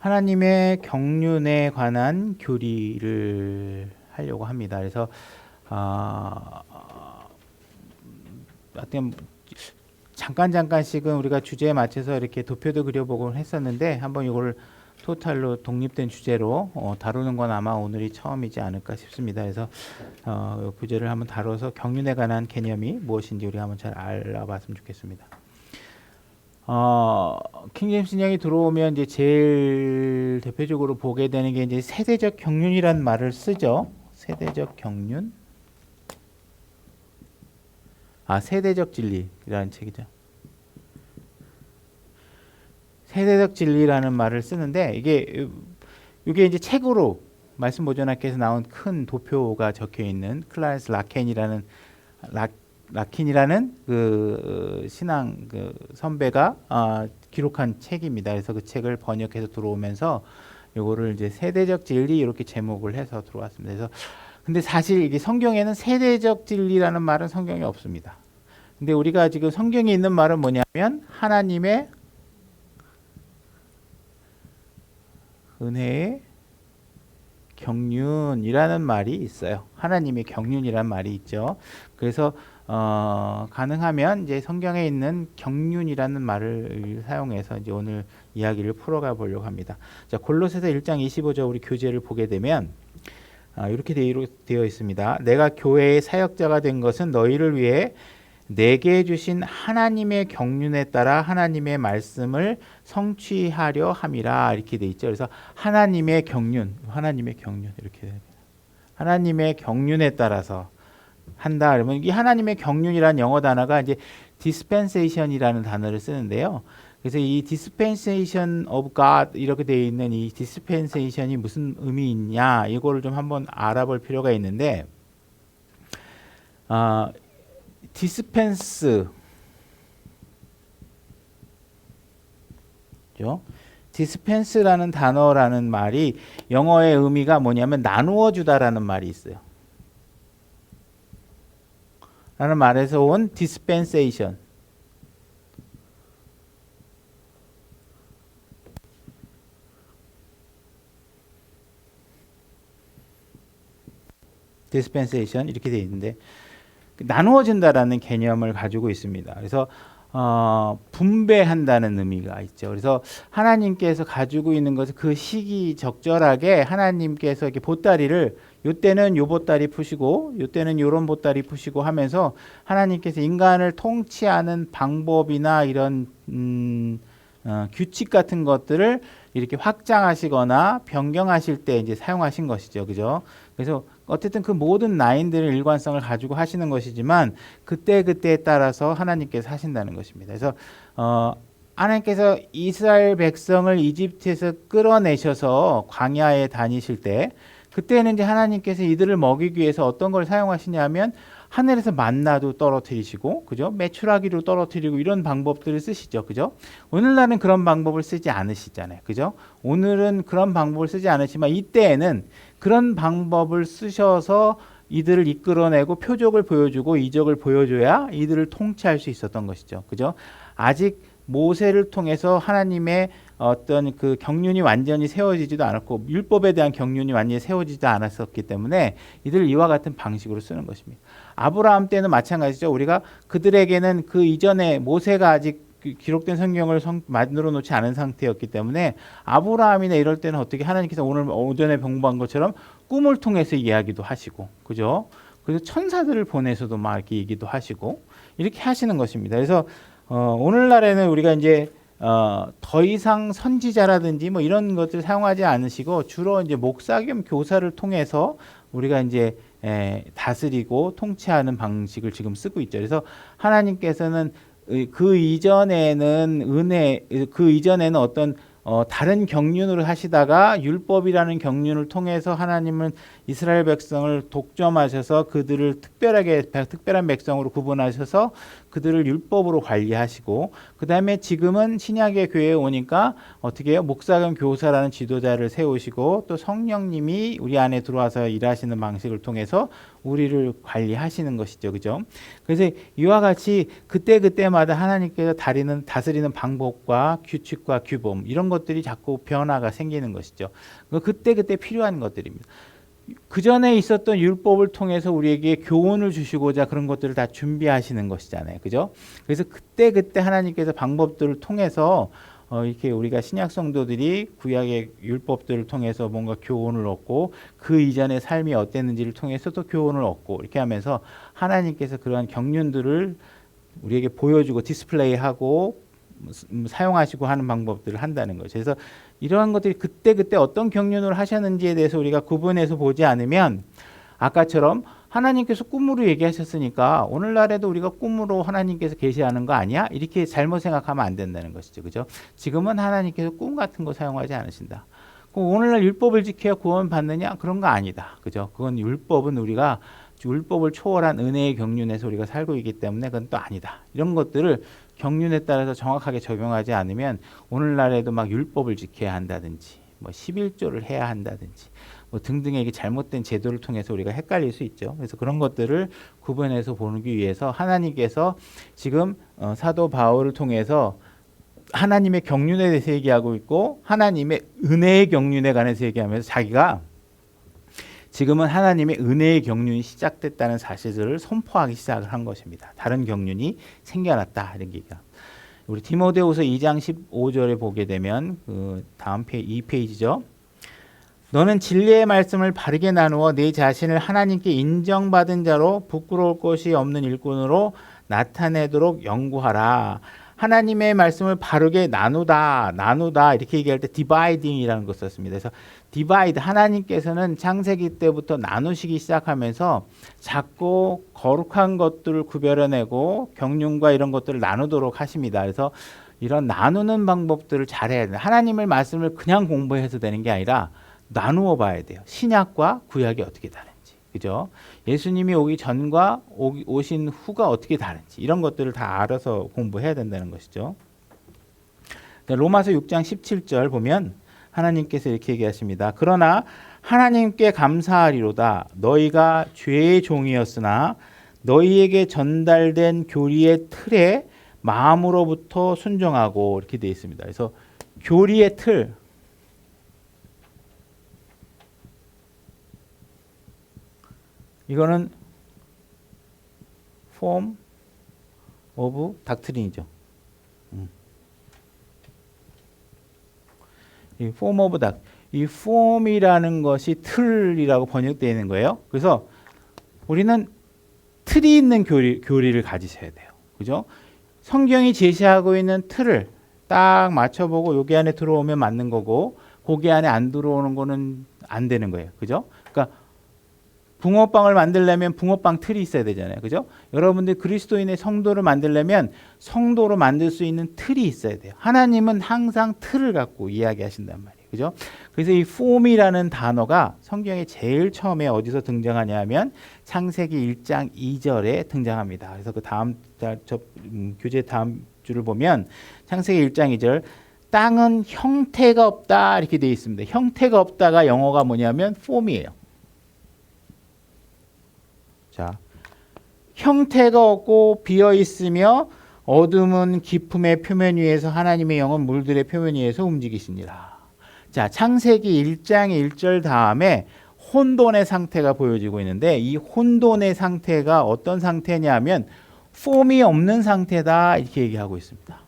하나님의 경륜에 관한 교리를 하려고 합니다. 그래서 하여튼 잠깐씩은 우리가 주제에 맞춰서 이렇게 도표도 그려보곤 했었는데 한번 이걸 토탈로 독립된 주제로 다루는 건 아마 오늘이 처음이지 않을까 싶습니다. 그래서 부제를 한번 다뤄서 경륜에 관한 개념이 무엇인지 우리 한번 잘 알아봤으면 좋겠습니다. 킹제임스 인형이 들어오면 이제 제일 대표적으로 보게 되는 게 이제 세대적 경륜이라는 말을 쓰죠. 세대적 경륜. 세대적 진리라는 책이죠. 세대적 진리라는 말을 쓰는데 이게 이제 책으로 말씀 보존학교에서 나온 큰 도표가 적혀 있는 클라레스 라킨이라는 그 신앙 그 선배가 기록한 책입니다. 그래서 그 책을 번역해서 들어오면서 요거를 이제 세대적 진리 이렇게 제목을 해서 들어왔습니다. 그래서 근데 사실 이게 성경에는 세대적 진리라는 말은 성경에 없습니다. 근데 우리가 지금 성경에 있는 말은 뭐냐면 하나님의 은혜의 경륜이라는 말이 있어요. 하나님의 경륜이라는 말이 있죠. 그래서 가능하면 이제 성경에 있는 경륜이라는 말을 사용해서 이제 오늘 이야기를 풀어가 보려고 합니다. 자, 골로새서 1장 25절 우리 교재를 보게 되면 이렇게 되어 있습니다. 내가 교회의 사역자가 된 것은 너희를 위해 내게 주신 하나님의 경륜에 따라 하나님의 말씀을 성취하려 함이라 이렇게 돼 있죠. 그래서 하나님의 경륜 이렇게 됩니다. 하나님의 경륜에 따라서 한다. 그러면 이 하나님의 경륜이라는 영어 단어가 이제 dispensation이라는 단어를 쓰는데요. 그래서 이 dispensation of God 이렇게 되어 있는 이 dispensation이 무슨 의미있냐 이거를 좀 한번 알아볼 필요가 있는데 디스펜스 디스펜스라는 단어라는 말이 영어의 의미가 뭐냐면 나누어 주다라는 말이 있어요. 라는 말에서 온 디스펜세이션. 디스펜세이션 이렇게 되어 있는데 나누어진다라는 개념을 가지고 있습니다. 그래서 분배한다는 의미가 있죠. 그래서 하나님께서 가지고 있는 것을 그 시기 적절하게 하나님께서 이렇게 보따리를 요때는 요 보따리 푸시고 요때는 요런 보따리 푸시고 하면서 하나님께서 인간을 통치하는 방법이나 이런 규칙 같은 것들을 이렇게 확장하시거나 변경하실 때 이제 사용하신 것이죠. 그죠? 그래서 어쨌든 그 모든 라인들의 일관성을 가지고 하시는 것이지만 그때에 따라서 하나님께서 하신다는 것입니다. 그래서 하나님께서 이스라엘 백성을 이집트에서 끌어내셔서 광야에 다니실 때 그때는 이제 하나님께서 이들을 먹이기 위해서 어떤 걸 사용하시냐면 하늘에서 만나도 떨어뜨리시고, 그죠? 메추라기로 떨어뜨리고 이런 방법들을 쓰시죠, 그죠? 오늘날은 그런 방법을 쓰지 않으시잖아요, 그죠? 오늘은 그런 방법을 쓰지 않으시지만 이때에는 그런 방법을 쓰셔서 이들을 이끌어내고 표적을 보여주고 이적을 보여줘야 이들을 통치할 수 있었던 것이죠, 그죠? 아직 모세를 통해서 하나님의 어떤 그 경륜이 완전히 세워지지도 않았고 율법에 대한 경륜이 완전히 세워지지 않았었기 때문에 이들을 이와 같은 방식으로 쓰는 것입니다. 아브라함 때는 마찬가지죠. 우리가 그들에게는 그 이전에 모세가 아직 기록된 성경을 만들어 놓지 않은 상태였기 때문에 아브라함이나 이럴 때는 어떻게 하나님께서 오늘 오전에 공부한 것처럼 꿈을 통해서 이야기도 하시고, 그죠? 그래서 천사들을 보내서도 막 이렇게 얘기도 하시고 이렇게 하시는 것입니다. 그래서 오늘날에는 우리가 이제 더 이상 선지자라든지 뭐 이런 것들 사용하지 않으시고 주로 이제 목사 겸 교사를 통해서 우리가 이제 다스리고 통치하는 방식을 지금 쓰고 있죠. 그래서 하나님께서는 그 이전에는 어떤 다른 경륜으로 하시다가 율법이라는 경륜을 통해서 하나님은 이스라엘 백성을 독점하셔서 그들을 특별한 백성으로 구분하셔서 그들을 율법으로 관리하시고 그다음에 지금은 신약의 교회에 오니까 어떻게 해요? 목사금 교사라는 지도자를 세우시고 또 성령님이 우리 안에 들어와서 일하시는 방식을 통해서 우리를 관리하시는 것이죠. 그죠? 그래서 이와 같이 그때그때마다 하나님께서 다스리는 방법과 규칙과 규범 이런 것들이 자꾸 변화가 생기는 것이죠. 그때그때 필요한 것들입니다. 그 전에 있었던 율법을 통해서 우리에게 교훈을 주시고자 그런 것들을 다 준비하시는 것이잖아요. 그죠? 그래서 그때 하나님께서 방법들을 통해서 이렇게 우리가 신약 성도들이 구약의 율법들을 통해서 뭔가 교훈을 얻고 그 이전의 삶이 어땠는지를 통해서 또 교훈을 얻고 이렇게 하면서 하나님께서 그러한 경륜들을 우리에게 보여주고 디스플레이하고 사용하시고 하는 방법들을 한다는 거죠. 그래서 이러한 것들이 그때 어떤 경륜을 하셨는지에 대해서 우리가 구분해서 보지 않으면 아까처럼 하나님께서 꿈으로 얘기하셨으니까 오늘날에도 우리가 꿈으로 하나님께서 계시하는 거 아니야? 이렇게 잘못 생각하면 안 된다는 것이죠. 그죠? 지금은 하나님께서 꿈 같은 거 사용하지 않으신다. 그럼 오늘날 율법을 지켜야 구원 받느냐? 그런 거 아니다. 그죠? 그건 율법은 우리가 율법을 초월한 은혜의 경륜에서 우리가 살고 있기 때문에 그건 또 아니다. 이런 것들을 경륜에 따라서 정확하게 적용하지 않으면 오늘날에도 막 율법을 지켜야 한다든지 뭐 11조를 해야 한다든지 뭐 등등의 이게 잘못된 제도를 통해서 우리가 헷갈릴 수 있죠. 그래서 그런 것들을 구분해서 보기 위해서 하나님께서 지금 사도 바울을 통해서 하나님의 경륜에 대해서 얘기하고 있고 하나님의 은혜의 경륜에 관해서 얘기하면서 자기가 지금은 하나님의 은혜의 경륜이 시작됐다는 사실을 선포하기 시작을 한 것입니다. 다른 경륜이 생겨났다 이런 얘기가. 우리 디모데후서 2장 15절에 보게 되면 그 다음 페이지 2페이지죠. 너는 진리의 말씀을 바르게 나누어 네 자신을 하나님께 인정받은 자로 부끄러울 것이 없는 일꾼으로 나타내도록 연구하라. 하나님의 말씀을 바르게 나누다 이렇게 얘기할 때 dividing이라는 걸 썼습니다. 그래서 divide 하나님께서는 창세기 때부터 나누시기 시작하면서 작고 거룩한 것들을 구별해내고 경륜과 이런 것들을 나누도록 하십니다. 그래서 이런 나누는 방법들을 잘해야 돼요. 하나님의 말씀을 그냥 공부해서 되는 게 아니라 나누어 봐야 돼요. 신약과 구약이 어떻게 다른지. 그죠? 예수님이 오기 전과 오신 후가 어떻게 다른지 이런 것들을 다 알아서 공부해야 된다는 것이죠. 로마서 6장 17절 보면 하나님께서 이렇게 얘기하십니다. 그러나 하나님께 감사하리로다. 너희가 죄의 종이었으나 너희에게 전달된 교리의 틀에 마음으로부터 순종하고 이렇게 되어 있습니다. 그래서 교리의 틀 이거는 form of doctrine이죠. 이 form of doctrine, 이 form이라는 것이 틀이라고 번역되어 있는 거예요. 그래서 우리는 틀이 있는 교리를 가지셔야 돼요. 그죠? 성경이 제시하고 있는 틀을 딱 맞춰보고 여기 안에 들어오면 맞는 거고 거기 안에 안 들어오는 거는 안 되는 거예요. 그죠? 그러니까 붕어빵을 만들려면 붕어빵 틀이 있어야 되잖아요. 그죠? 여러분들 그리스도인의 성도를 만들려면 성도로 만들 수 있는 틀이 있어야 돼요. 하나님은 항상 틀을 갖고 이야기하신단 말이에요. 그죠? 그래서 이 form이라는 단어가 성경에 제일 처음에 어디서 등장하냐 하면 창세기 1장 2절에 등장합니다. 그래서 그 다음 교재 다음 줄을 보면 창세기 1장 2절 땅은 형태가 없다 이렇게 되어 있습니다. 형태가 없다가 영어가 뭐냐면 form이에요. 자, 형태가 없고 비어 있으며 어둠은 기품의 표면 위에서 하나님의 영은 물들의 표면 위에서 움직이시니라. 자, 창세기 1장 1절 다음에 혼돈의 상태가 보여지고 있는데 이 혼돈의 상태가 어떤 상태냐면 폼이 없는 상태다 이렇게 얘기하고 있습니다.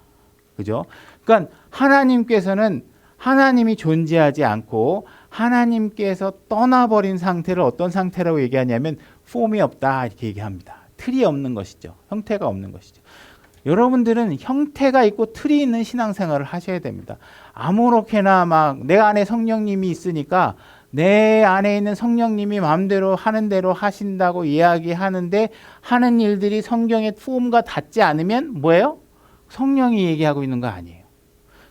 그죠? 그러니까 하나님께서는 하나님이 존재하지 않고 하나님께서 떠나버린 상태를 어떤 상태라고 얘기하냐면 폼이 없다 이렇게 얘기합니다. 틀이 없는 것이죠. 형태가 없는 것이죠. 여러분들은 형태가 있고 틀이 있는 신앙생활을 하셔야 됩니다. 아무렇게나 막 내 안에 성령님이 있으니까 내 안에 있는 성령님이 마음대로 하는 대로 하신다고 이야기하는데 하는 일들이 성경의 폼과 닿지 않으면 뭐예요? 성령이 얘기하고 있는 거 아니에요.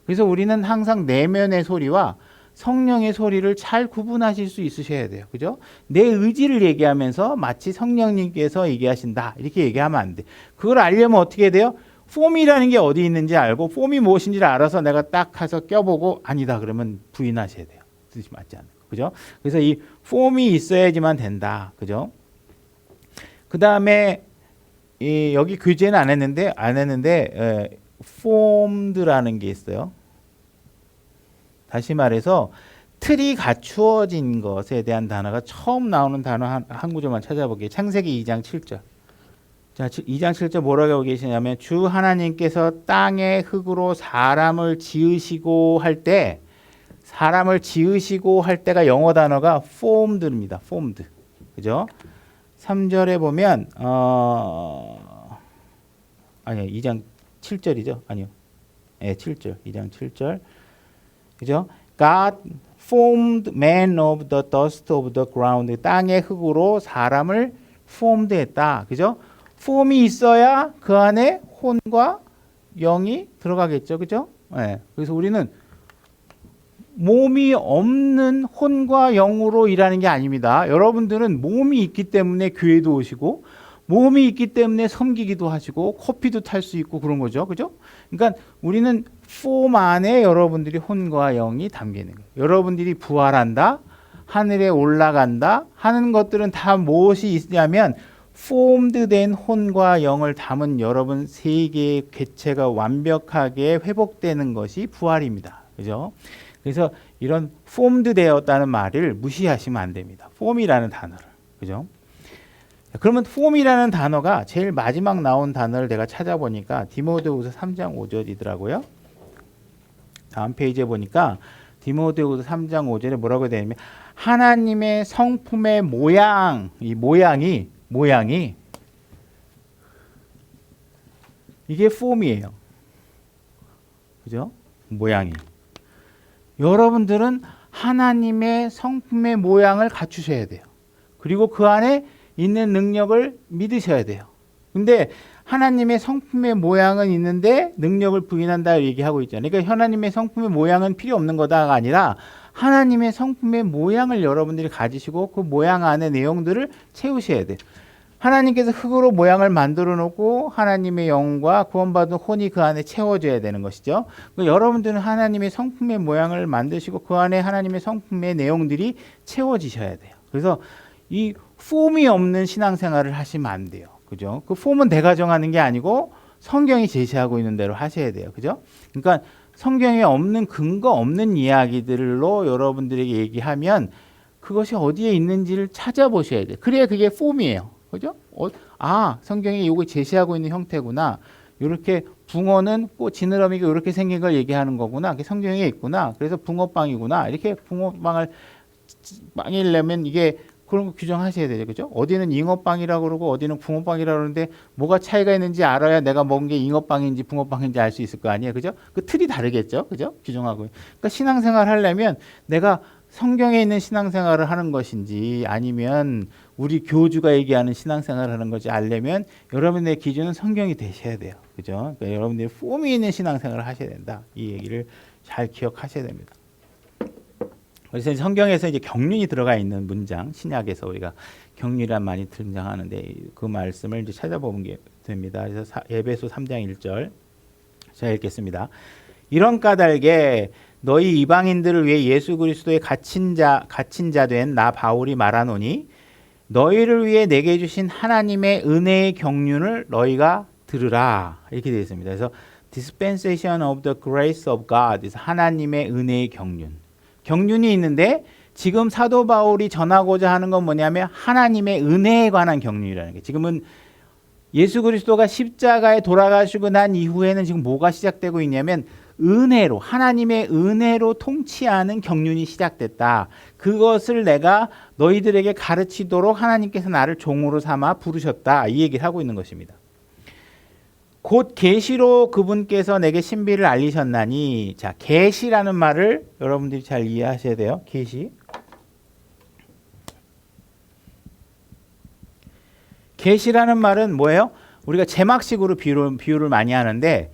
그래서 우리는 항상 내면의 소리와 성령의 소리를 잘 구분하실 수 있으셔야 돼요. 그죠? 내 의지를 얘기하면서 마치 성령님께서 얘기하신다. 이렇게 얘기하면 안 돼. 그걸 알려면 어떻게 돼요? 폼이라는 게 어디 있는지 알고 폼이 무엇인지를 알아서 내가 딱 가서 껴보고 아니다 그러면 부인하셔야 돼요. 뜻이 맞지 않는 거. 그죠? 그래서 이 폼이 있어야지만 된다. 그죠? 그 다음에 여기 교재는 안 했는데 formed라는 게 있어요. 다시 말해서 틀이 갖추어진 것에 대한 단어가 처음 나오는 단어 한 구절만 찾아볼게요. 창세기 2장 7절. 자, 2장 7절 뭐라고 하고 계시냐면 주 하나님께서 땅의 흙으로 사람을 지으시고 할 때 때가 영어 단어가 formed입니다. formed. 그죠? 3절에 보면 아니요. 2장 7절이죠. 아니요. 네, 7절. 2장 7절. 그죠? God formed man of the dust of the ground. 땅의 흙으로 사람을 formed 했다. 그죠? 폼이 있어야 그 안에 혼과 영이 들어가겠죠. 그죠? 네. 그래서 우리는 몸이 없는 혼과 영으로 일하는 게 아닙니다. 여러분들은 몸이 있기 때문에 교회도 오시고 몸이 있기 때문에 섬기기도 하시고 커피도 탈 수 있고 그런 거죠. 그죠? 그러니까 우리는 폼 안에 여러분들이 혼과 영이 담겨 있는 거예요. 여러분들이 부활한다, 하늘에 올라간다 하는 것들은 다 무엇이 있냐면 폼드된 혼과 영을 담은 여러분 세 개의 객체가 완벽하게 회복되는 것이 부활입니다. 그죠? 그래서 이런 폼드 되었다는 말을 무시하시면 안 됩니다. 폼이라는 단어를. 그죠? 그러면 폼이라는 단어가 제일 마지막 나온 단어를 내가 찾아보니까 디모데후서 3장 5절이더라고요. 다음 페이지에 보니까 디모데후서 3장 5절에 뭐라고 되어 있냐면 하나님의 성품의 모양, 이 모양이 이게 폼이에요. 그죠? 모양이. 여러분들은 하나님의 성품의 모양을 갖추셔야 돼요. 그리고 그 안에 있는 능력을 믿으셔야 돼요. 근데 하나님의 성품의 모양은 있는데 능력을 부인한다 얘기하고 있잖아요. 그러니까 하나님의 성품의 모양은 필요 없는 거다가 아니라 하나님의 성품의 모양을 여러분들이 가지시고 그 모양 안에 내용들을 채우셔야 돼요. 하나님께서 흙으로 모양을 만들어 놓고 하나님의 영과 구원받은 혼이 그 안에 채워져야 되는 것이죠. 여러분들은 하나님의 성품의 모양을 만드시고 그 안에 하나님의 성품의 내용들이 채워지셔야 돼요. 그래서 이 폼이 없는 신앙생활을 하시면 안 돼요. 그죠? 그 폼은 내가 정하는 게 아니고 성경이 제시하고 있는 대로 하셔야 돼요. 그죠? 그러니까 성경에 없는 근거 없는 이야기들로 여러분들에게 얘기하면 그것이 어디에 있는지를 찾아보셔야 돼요. 그래야 그게 폼이에요. 그죠? 성경이 이거 제시하고 있는 형태구나. 이렇게 붕어는 지느러미가 이렇게 생긴 걸 얘기하는 거구나. 그게 성경에 있구나. 그래서 붕어빵이구나. 이렇게 붕어빵을 빵이려면 이게 그런 거 규정하셔야 되죠. 그죠? 어디는 잉어빵이라고 그러고 어디는 붕어빵이라고 그러는데 뭐가 차이가 있는지 알아야 내가 먹은 게 잉어빵인지 붕어빵인지 알 수 있을 거 아니에요. 그죠? 그 틀이 다르겠죠. 그죠? 규정하고. 그러니까 신앙생활 하려면 내가 성경에 있는 신앙생활을 하는 것인지 아니면 우리 교주가 얘기하는 신앙생활을 하는 것인지 알려면 여러분의 기준은 성경이 되셔야 돼요. 그죠? 그러니까 여러분들이 폼이 있는 신앙생활을 하셔야 된다. 이 얘기를 잘 기억하셔야 됩니다. 그래서 성경에서 이제 경륜이 들어가 있는 문장, 신약에서 우리가 경륜이란 많이 등장하는데 그 말씀을 이제 찾아보는 게 됩니다. 그래서 에베소 3장 1절 제가 읽겠습니다. 이런 까닭에 너희 이방인들을 위해 예수 그리스도의 갇힌 자 된 나 바울이 말하노니 너희를 위해 내게 주신 하나님의 은혜의 경륜을 너희가 들으라. 이렇게 되어 있습니다. 그래서 dispensation of the grace of God, 하나님의 은혜의 경륜. 경륜이 있는데 지금 사도 바울이 전하고자 하는 건 뭐냐면 하나님의 은혜에 관한 경륜이라는 게 지금은 예수 그리스도가 십자가에 돌아가시고 난 이후에는 지금 뭐가 시작되고 있냐면 은혜로 하나님의 은혜로 통치하는 경륜이 시작됐다. 그것을 내가 너희들에게 가르치도록 하나님께서 나를 종으로 삼아 부르셨다. 이 얘기를 하고 있는 것입니다. 곧 계시로 그분께서 내게 신비를 알리셨나니 자 계시라는 말을 여러분들이 잘 이해하셔야 돼요. 계시라는 말은 뭐예요? 우리가 제막식으로 비유를 많이 하는데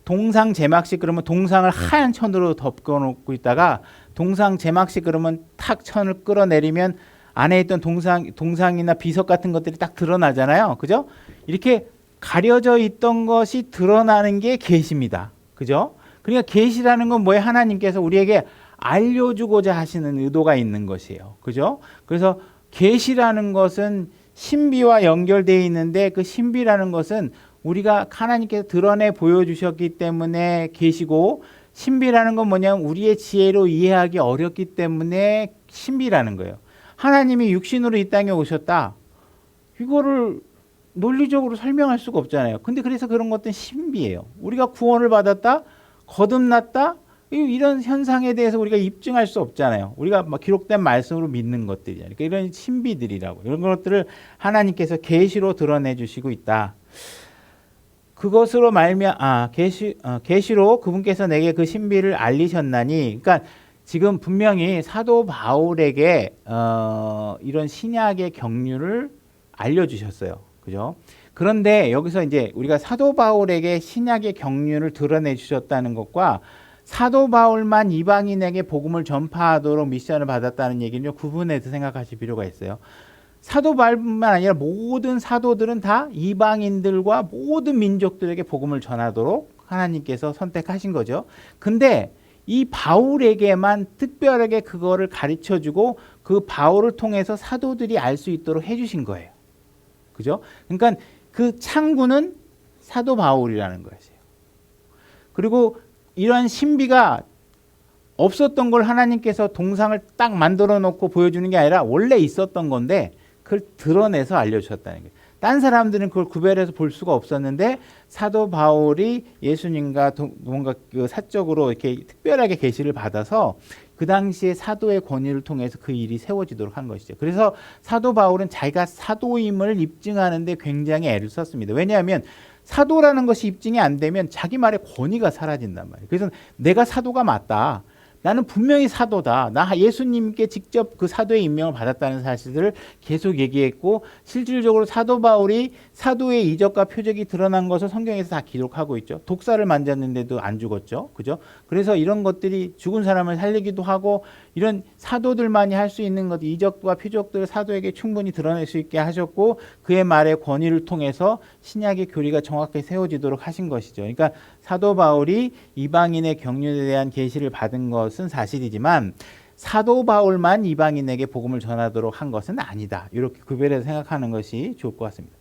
동상 제막식 그러면 동상을 하얀 천으로 덮어놓고 있다가 동상 제막식 그러면 탁 천을 끌어내리면 안에 있던 동상이나 비석 같은 것들이 딱 드러나잖아요. 그죠? 이렇게 가려져 있던 것이 드러나는 게 계시입니다. 그죠? 그러니까 계시라는 건 뭐예요? 하나님께서 우리에게 알려주고자 하시는 의도가 있는 것이에요. 그죠? 그래서 계시라는 것은 신비와 연결되어 있는데 그 신비라는 것은 우리가 하나님께서 드러내 보여주셨기 때문에 계시고, 신비라는 건 뭐냐면 우리의 지혜로 이해하기 어렵기 때문에 신비라는 거예요. 하나님이 육신으로 이 땅에 오셨다. 이거를 논리적으로 설명할 수가 없잖아요. 근데 그래서 그런 것들은 신비예요. 우리가 구원을 받았다, 거듭났다, 이런 현상에 대해서 우리가 입증할 수 없잖아요. 우리가 막 기록된 말씀으로 믿는 것들이잖아요. 그러니까 이런 신비들이라고, 이런 것들을 하나님께서 계시로 드러내 주시고 있다. 그것으로 계시로 그분께서 내게 그 신비를 알리셨나니, 그러니까 지금 분명히 사도 바울에게 이런 신약의 경륜을 알려주셨어요. 그죠? 그런데 여기서 이제 우리가 사도 바울에게 신약의 경륜을 드러내 주셨다는 것과 사도 바울만 이방인에게 복음을 전파하도록 미션을 받았다는 얘기는 구분해서 생각하실 필요가 있어요. 사도 바울만 아니라 모든 사도들은 다 이방인들과 모든 민족들에게 복음을 전하도록 하나님께서 선택하신 거죠. 근데 이 바울에게만 특별하게 그거를 가르쳐주고 그 바울을 통해서 사도들이 알 수 있도록 해주신 거예요. 그죠? 그러니까 그 창구는 사도 바울이라는 것이에요. 그리고 이러한 신비가 없었던 걸 하나님께서 동상을 딱 만들어 놓고 보여주는 게 아니라 원래 있었던 건데 그걸 드러내서 알려주셨다는 거예요. 딴 사람들은 그걸 구별해서 볼 수가 없었는데 사도 바울이 예수님과 뭔가 그 사적으로 이렇게 특별하게 계시를 받아서 그 당시에 사도의 권위를 통해서 그 일이 세워지도록 한 것이죠. 그래서 사도 바울은 자기가 사도임을 입증하는 데 굉장히 애를 썼습니다. 왜냐하면 사도라는 것이 입증이 안 되면 자기 말의 권위가 사라진단 말이에요. 그래서 내가 사도가 맞다, 나는 분명히 사도다, 나 예수님께 직접 그 사도의 임명을 받았다는 사실을 계속 얘기했고, 실질적으로 사도 바울이 사도의 이적과 표적이 드러난 것을 성경에서 다 기록하고 있죠. 독사를 만졌는데도 안 죽었죠. 그죠? 그래서 이런 것들이 죽은 사람을 살리기도 하고, 이런 사도들만이 할 수 있는 것, 이적과 표적들을 사도에게 충분히 드러낼 수 있게 하셨고, 그의 말의 권위를 통해서 신약의 교리가 정확하게 세워지도록 하신 것이죠. 그러니까 사도 바울이 이방인의 경륜에 대한 계시를 받은 것은 사실이지만 사도 바울만 이방인에게 복음을 전하도록 한 것은 아니다. 이렇게 구별해서 생각하는 것이 좋을 것 같습니다.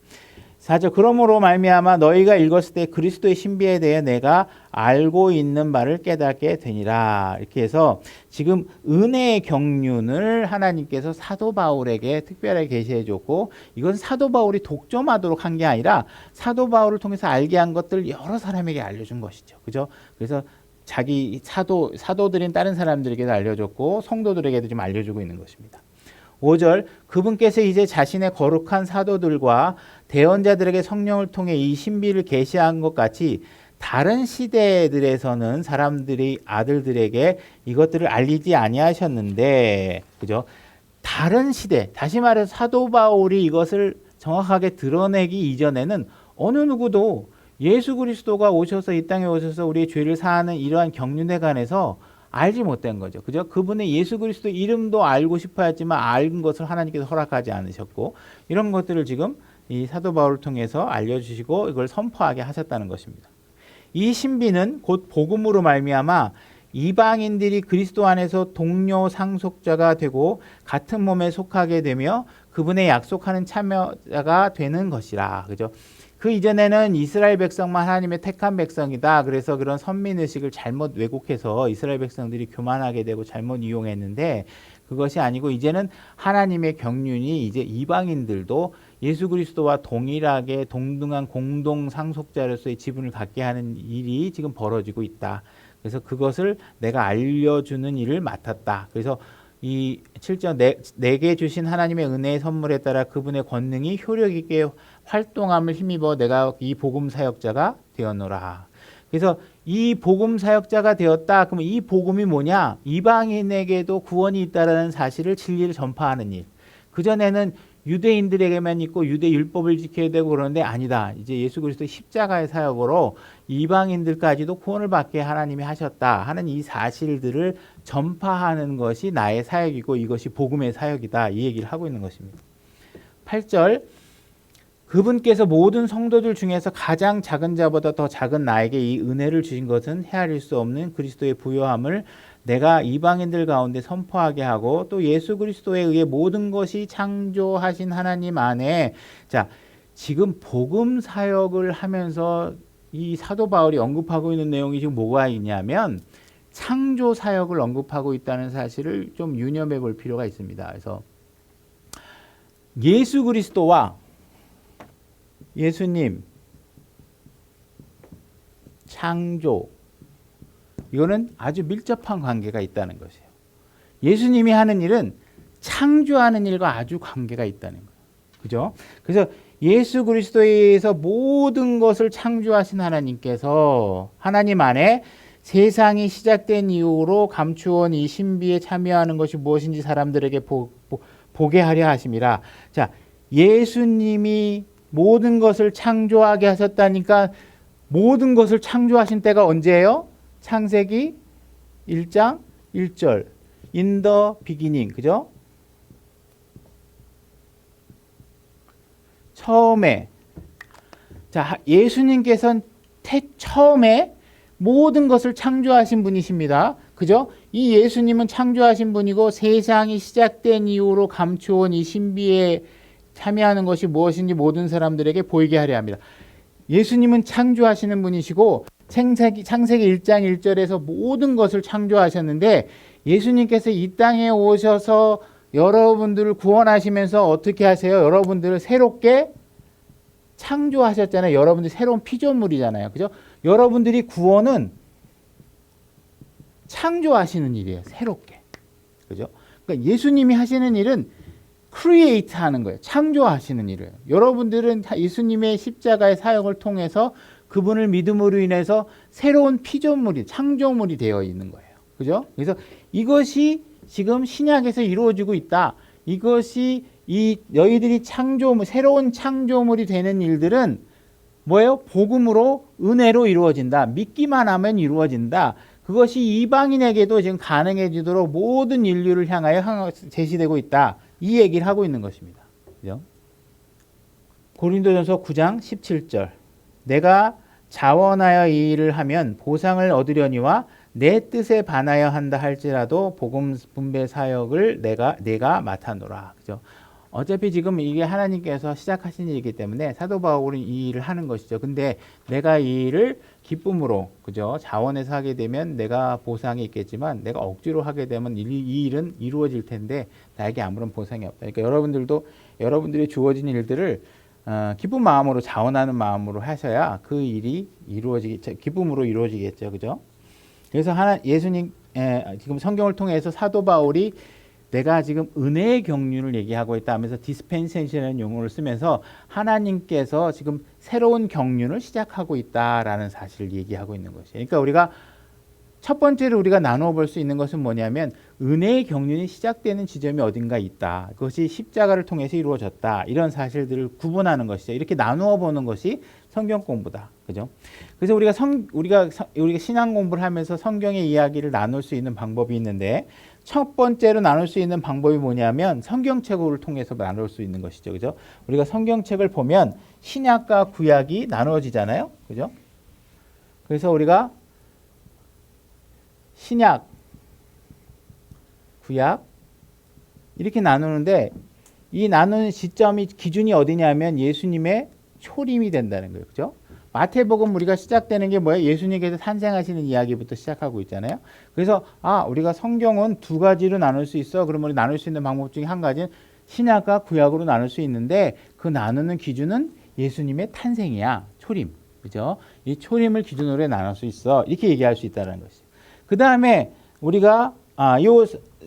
4절, 그러므로 말미암아 너희가 읽었을 때 그리스도의 신비에 대해 내가 알고 있는 바를 깨닫게 되니라. 이렇게 해서 지금 은혜의 경륜을 하나님께서 사도 바울에게 특별하게 계시해 줬고, 이건 사도 바울이 독점하도록 한 게 아니라 사도 바울을 통해서 알게 한 것들 여러 사람에게 알려준 것이죠. 그죠? 그래서 자기 사도들인 다른 사람들에게도 알려줬고 성도들에게도 좀 알려주고 있는 것입니다. 5절, 그분께서 이제 자신의 거룩한 사도들과 대언자들에게 성령을 통해 이 신비를 계시한 것 같이 다른 시대들에서는 사람들이 아들들에게 이것들을 알리지 아니하셨는데, 그죠? 다른 시대, 다시 말해서 사도 바울이 이것을 정확하게 드러내기 이전에는 어느 누구도 예수 그리스도가 오셔서 이 땅에 오셔서 우리의 죄를 사하는 이러한 경륜에 관해서 알지 못된 거죠. 그죠? 그분의 예수 그리스도 이름도 알고 싶어 했지만 알은 것을 하나님께서 허락하지 않으셨고, 이런 것들을 지금 이 사도 바울을 통해서 알려주시고 이걸 선포하게 하셨다는 것입니다. 이 신비는 곧 복음으로 말미암아 이방인들이 그리스도 안에서 동료 상속자가 되고 같은 몸에 속하게 되며 그분의 약속하는 참여자가 되는 것이라. 그죠? 그 이전에는 이스라엘 백성만 하나님의 택한 백성이다. 그래서 그런 선민의식을 잘못 왜곡해서 이스라엘 백성들이 교만하게 되고 잘못 이용했는데, 그것이 아니고 이제는 하나님의 경륜이 이제 이방인들도 예수 그리스도와 동일하게 동등한 공동 상속자로서의 지분을 갖게 하는 일이 지금 벌어지고 있다. 그래서 그것을 내가 알려주는 일을 맡았다. 그래서 이 7절, 내게 주신 하나님의 은혜의 선물에 따라 그분의 권능이 효력 있게 활동함을 힘입어 내가 이 복음 사역자가 되었노라. 그래서 이 복음 사역자가 되었다. 그러면 이 복음이 뭐냐? 이방인에게도 구원이 있다라는 사실을, 진리를 전파하는 일. 그전에는 유대인들에게만 있고 유대 율법을 지켜야 되고 그러는데 아니다. 이제 예수 그리스도의 십자가의 사역으로 이방인들까지도 구원을 받게 하나님이 하셨다 하는 이 사실들을 전파하는 것이 나의 사역이고 이것이 복음의 사역이다. 이 얘기를 하고 있는 것입니다. 8절 그분께서 모든 성도들 중에서 가장 작은 자보다 더 작은 나에게 이 은혜를 주신 것은 헤아릴 수 없는 그리스도의 부요함을 내가 이방인들 가운데 선포하게 하고 또 예수 그리스도에 의해 모든 것이 창조하신 하나님 안에 자 지금 복음 사역을 하면서 이 사도 바울이 언급하고 있는 내용이 지금 뭐가 있냐면 창조 사역을 언급하고 있다는 사실을 좀 유념해 볼 필요가 있습니다. 그래서 예수 그리스도와 예수님, 창조 이거는 아주 밀접한 관계가 있다는 것이에요. 예수님이 하는 일은 창조하는 일과 아주 관계가 있다는 거예요. 그죠? 그래서 예수 그리스도에 의해서 모든 것을 창조하신 하나님께서 하나님 안에 세상이 시작된 이후로 감추어온 이 신비에 참여하는 것이 무엇인지 사람들에게 보게 하려 하심이라. 자, 예수님이 모든 것을 창조하게 하셨다니까 모든 것을 창조하신 때가 언제예요? 창세기 1장 1절 In the beginning 그죠? 처음에 자 예수님께서는 처음에 모든 것을 창조하신 분이십니다. 그죠? 이 예수님은 창조하신 분이고 세상이 시작된 이후로 감추어온 이 신비에 참여하는 것이 무엇인지 모든 사람들에게 보이게 하려 합니다. 예수님은 창조하시는 분이시고 창세기 1장 1절에서 모든 것을 창조하셨는데 예수님께서 이 땅에 오셔서 여러분들을 구원하시면서 어떻게 하세요? 여러분들을 새롭게 창조하셨잖아요. 여러분들이 새로운 피조물이잖아요. 그죠? 여러분들이 구원은 창조하시는 일이에요. 새롭게. 그죠? 그러니까 예수님이 하시는 일은 크리에이트 하는 거예요. 창조하시는 일이에요. 여러분들은 예수님의 십자가의 사역을 통해서 그분을 믿음으로 인해서 새로운 피조물이 창조물이 되어 있는 거예요. 그죠? 그래서 이것이 지금 신약에서 이루어지고 있다. 이것이 이 너희들이 새로운 창조물이 되는 일들은 뭐예요? 복음으로 은혜로 이루어진다. 믿기만 하면 이루어진다. 그것이 이방인에게도 지금 가능해지도록 모든 인류를 향하여 제시되고 있다. 이 얘기를 하고 있는 것입니다. 그죠? 고린도전서 9장 17절 내가 자원하여 이 일을 하면 보상을 얻으려니와 내 뜻에 반하여 한다 할지라도 복음 분배 사역을 내가 맡아노라. 그죠? 어차피 지금 이게 하나님께서 시작하신 일이기 때문에 사도 바울은 이 일을 하는 것이죠. 근데 내가 이 일을 기쁨으로, 그죠? 자원해서 하게 되면 내가 보상이 있겠지만 내가 억지로 하게 되면 이 일은 이루어질 텐데 나에게 아무런 보상이 없다. 그러니까 여러분들도 여러분들이 주어진 일들을 기쁜 마음으로 자원하는 마음으로 하셔야 그 일이 기쁨으로 이루어지겠죠. 그죠? 그래서 예수님 지금 성경을 통해서 사도 바울이 내가 지금 은혜의 경륜을 얘기하고 있다 하면서 디스펜세이션이라는 용어를 쓰면서 하나님께서 지금 새로운 경륜을 시작하고 있다라는 사실을 얘기하고 있는 것이에요. 그러니까 우리가 첫 번째로 우리가 나누어 볼 수 있는 것은 뭐냐면 은혜의 경륜이 시작되는 지점이 어딘가 있다. 그것이 십자가를 통해서 이루어졌다. 이런 사실들을 구분하는 것이죠. 이렇게 나누어 보는 것이 성경 공부다. 그죠? 그래서 우리가 신앙 공부를 하면서 성경의 이야기를 나눌 수 있는 방법이 있는데 첫 번째로 나눌 수 있는 방법이 뭐냐면 성경책을 통해서 나눌 수 있는 것이죠. 그죠? 우리가 성경책을 보면 신약과 구약이 나누어지잖아요. 그죠? 그래서 우리가 신약, 구약 이렇게 나누는데 이 나누는 시점이 기준이 어디냐면 예수님의 초림이 된다는 거예요. 그죠? 마태복음 우리가 시작되는 게 뭐예요? 예수님께서 탄생하시는 이야기부터 시작하고 있잖아요. 그래서 우리가 성경은 두 가지로 나눌 수 있어. 그러면 우리 나눌 수 있는 방법 중에 한 가지는 신약과 구약으로 나눌 수 있는데 그 나누는 기준은 예수님의 탄생이야. 초림. 그죠? 이 초림을 기준으로 나눌 수 있어. 이렇게 얘기할 수 있다는 것이죠. 그 다음에 우리가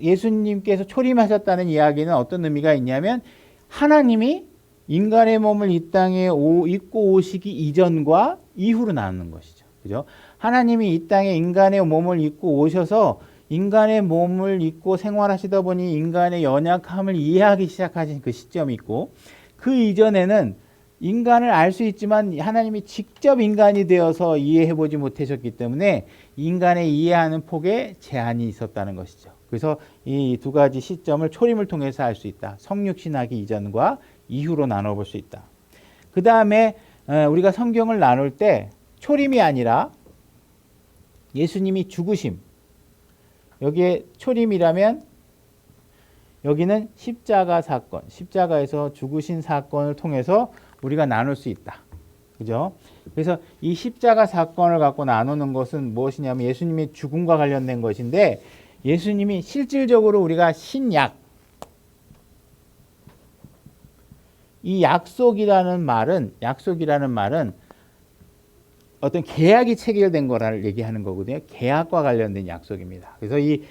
예수님께서 초림하셨다는 이야기는 어떤 의미가 있냐면 하나님이 인간의 몸을 이 땅에 입고 오시기 이전과 이후로 나누는 것이죠. 그죠? 하나님이 이 땅에 인간의 몸을 입고 오셔서 인간의 몸을 입고 생활하시다 보니 인간의 연약함을 이해하기 시작하신 그 시점이 있고, 그 이전에는 인간을 알 수 있지만 하나님이 직접 인간이 되어서 이해해보지 못하셨기 때문에 인간의 이해하는 폭에 제한이 있었다는 것이죠. 그래서 이 두 가지 시점을 초림을 통해서 알 수 있다. 성육신하기 이전과 이후로 나눠볼 수 있다. 그 다음에 우리가 성경을 나눌 때 초림이 아니라 예수님이 죽으심, 여기에 초림이라면 여기는 십자가 사건, 십자가에서 죽으신 사건을 통해서 우리가 나눌 수 있다. 그죠? 그래서 이 십자가 사건을 갖고 나누는 것은 무엇이냐면 예수님의 죽음과 관련된 것인데, 예수님이 실질적으로 우리가 신약, 이 약속이라는 말은 어떤 계약이 체결된 거를 얘기하는 거거든요. 계약과 관련된 약속입니다. 그래서 이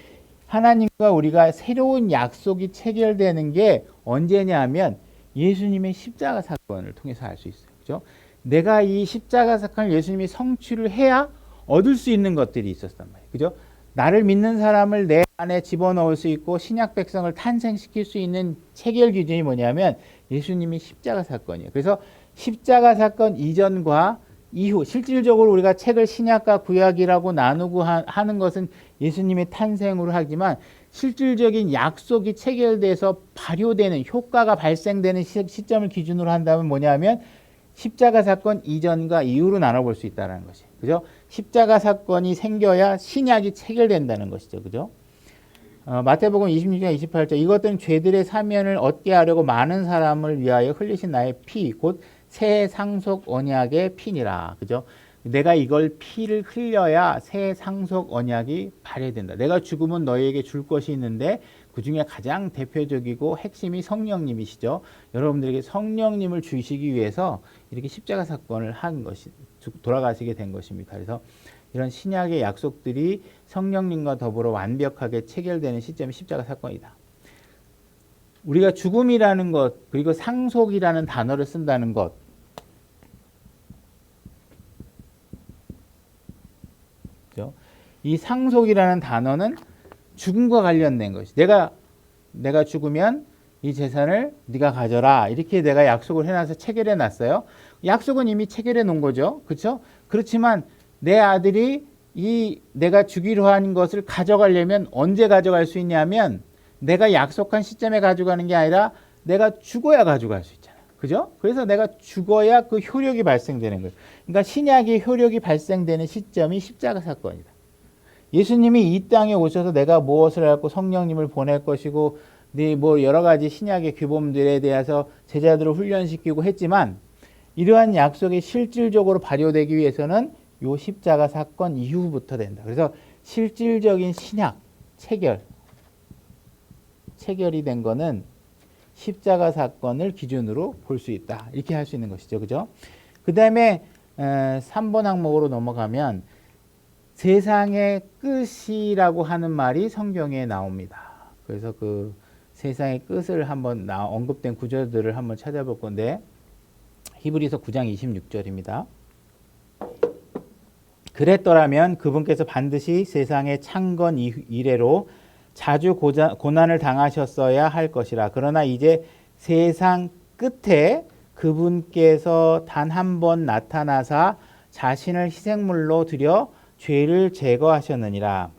하나님과 우리가 새로운 약속이 체결되는 게 언제냐 하면 예수님의 십자가 사건을 통해서 알 수 있어요. 그죠? 내가 이 십자가 사건을 예수님이 성취를 해야 얻을 수 있는 것들이 있었단 말이에요. 그죠? 나를 믿는 사람을 내 안에 집어넣을 수 있고 신약 백성을 탄생시킬 수 있는 체결 기준이 뭐냐면 예수님이 십자가 사건이에요. 그래서 십자가 사건 이전과 이후, 실질적으로 우리가 책을 신약과 구약이라고 나누고 하는 것은 예수님의 탄생으로 하지만 실질적인 약속이 체결돼서 발효되는, 효과가 발생되는 시점을 기준으로 한다면 뭐냐면 십자가 사건 이전과 이후로 나눠볼 수 있다는 것이, 그죠? 십자가 사건이 생겨야 신약이 체결된다는 것이죠. 그죠? 마태복음 26장 28절, 이것들은 죄들의 사면을 얻게 하려고 많은 사람을 위하여 흘리신 나의 피, 곧 새 상속 언약의 피니라. 그죠? 내가 이걸 피를 흘려야 새 상속 언약이 발효된다. 내가 죽으면 너희에게 줄 것이 있는데 그 중에 가장 대표적이고 핵심이 성령님이시죠. 여러분들에게 성령님을 주시기 위해서 이렇게 십자가 사건을 한 것이, 돌아가시게 된 것입니다. 그래서 이런 신약의 약속들이 성령님과 더불어 완벽하게 체결되는 시점이 십자가 사건이다. 우리가 죽음이라는 것, 그리고 상속이라는 단어를 쓴다는 것, 이 상속이라는 단어는 죽음과 관련된 것이, 내가 죽으면 이 재산을 네가 가져라, 이렇게 내가 약속을 해놔서 체결해 놨어요. 약속은 이미 체결해 놓은 거죠. 그렇죠? 그렇지만 내 아들이 이 내가 주기로 한 것을 가져가려면 언제 가져갈 수 있냐면 내가 약속한 시점에 가져가는 게 아니라 내가 죽어야 가져갈 수 있잖아요. 그죠? 그래서 내가 죽어야 그 효력이 발생되는 거예요. 그러니까 신약의 효력이 발생되는 시점이 십자가 사건이다. 예수님이 이 땅에 오셔서 내가 무엇을 하고 성령님을 보낼 것이고 뭐 여러 가지 신약의 규범들에 대해서 제자들을 훈련시키고 했지만 이러한 약속이 실질적으로 발효되기 위해서는 요 십자가 사건 이후부터 된다. 그래서 실질적인 신약 체결이 된 거는 십자가 사건을 기준으로 볼 수 있다. 이렇게 할 수 있는 것이죠. 그죠? 그 다음에 3번 항목으로 넘어가면 세상의 끝이라고 하는 말이 성경에 나옵니다. 그래서 그 세상의 끝을 한번 언급된 구절들을 한번 찾아볼 건데, 히브리서 9장 26절입니다. 그랬더라면 그분께서 반드시 세상의 창건 이래로 자주 고난을 당하셨어야 할 것이라. 그러나 이제 세상 끝에 그분께서 단 한 번 나타나사 자신을 희생물로 드려 죄를 제거하셨느니라.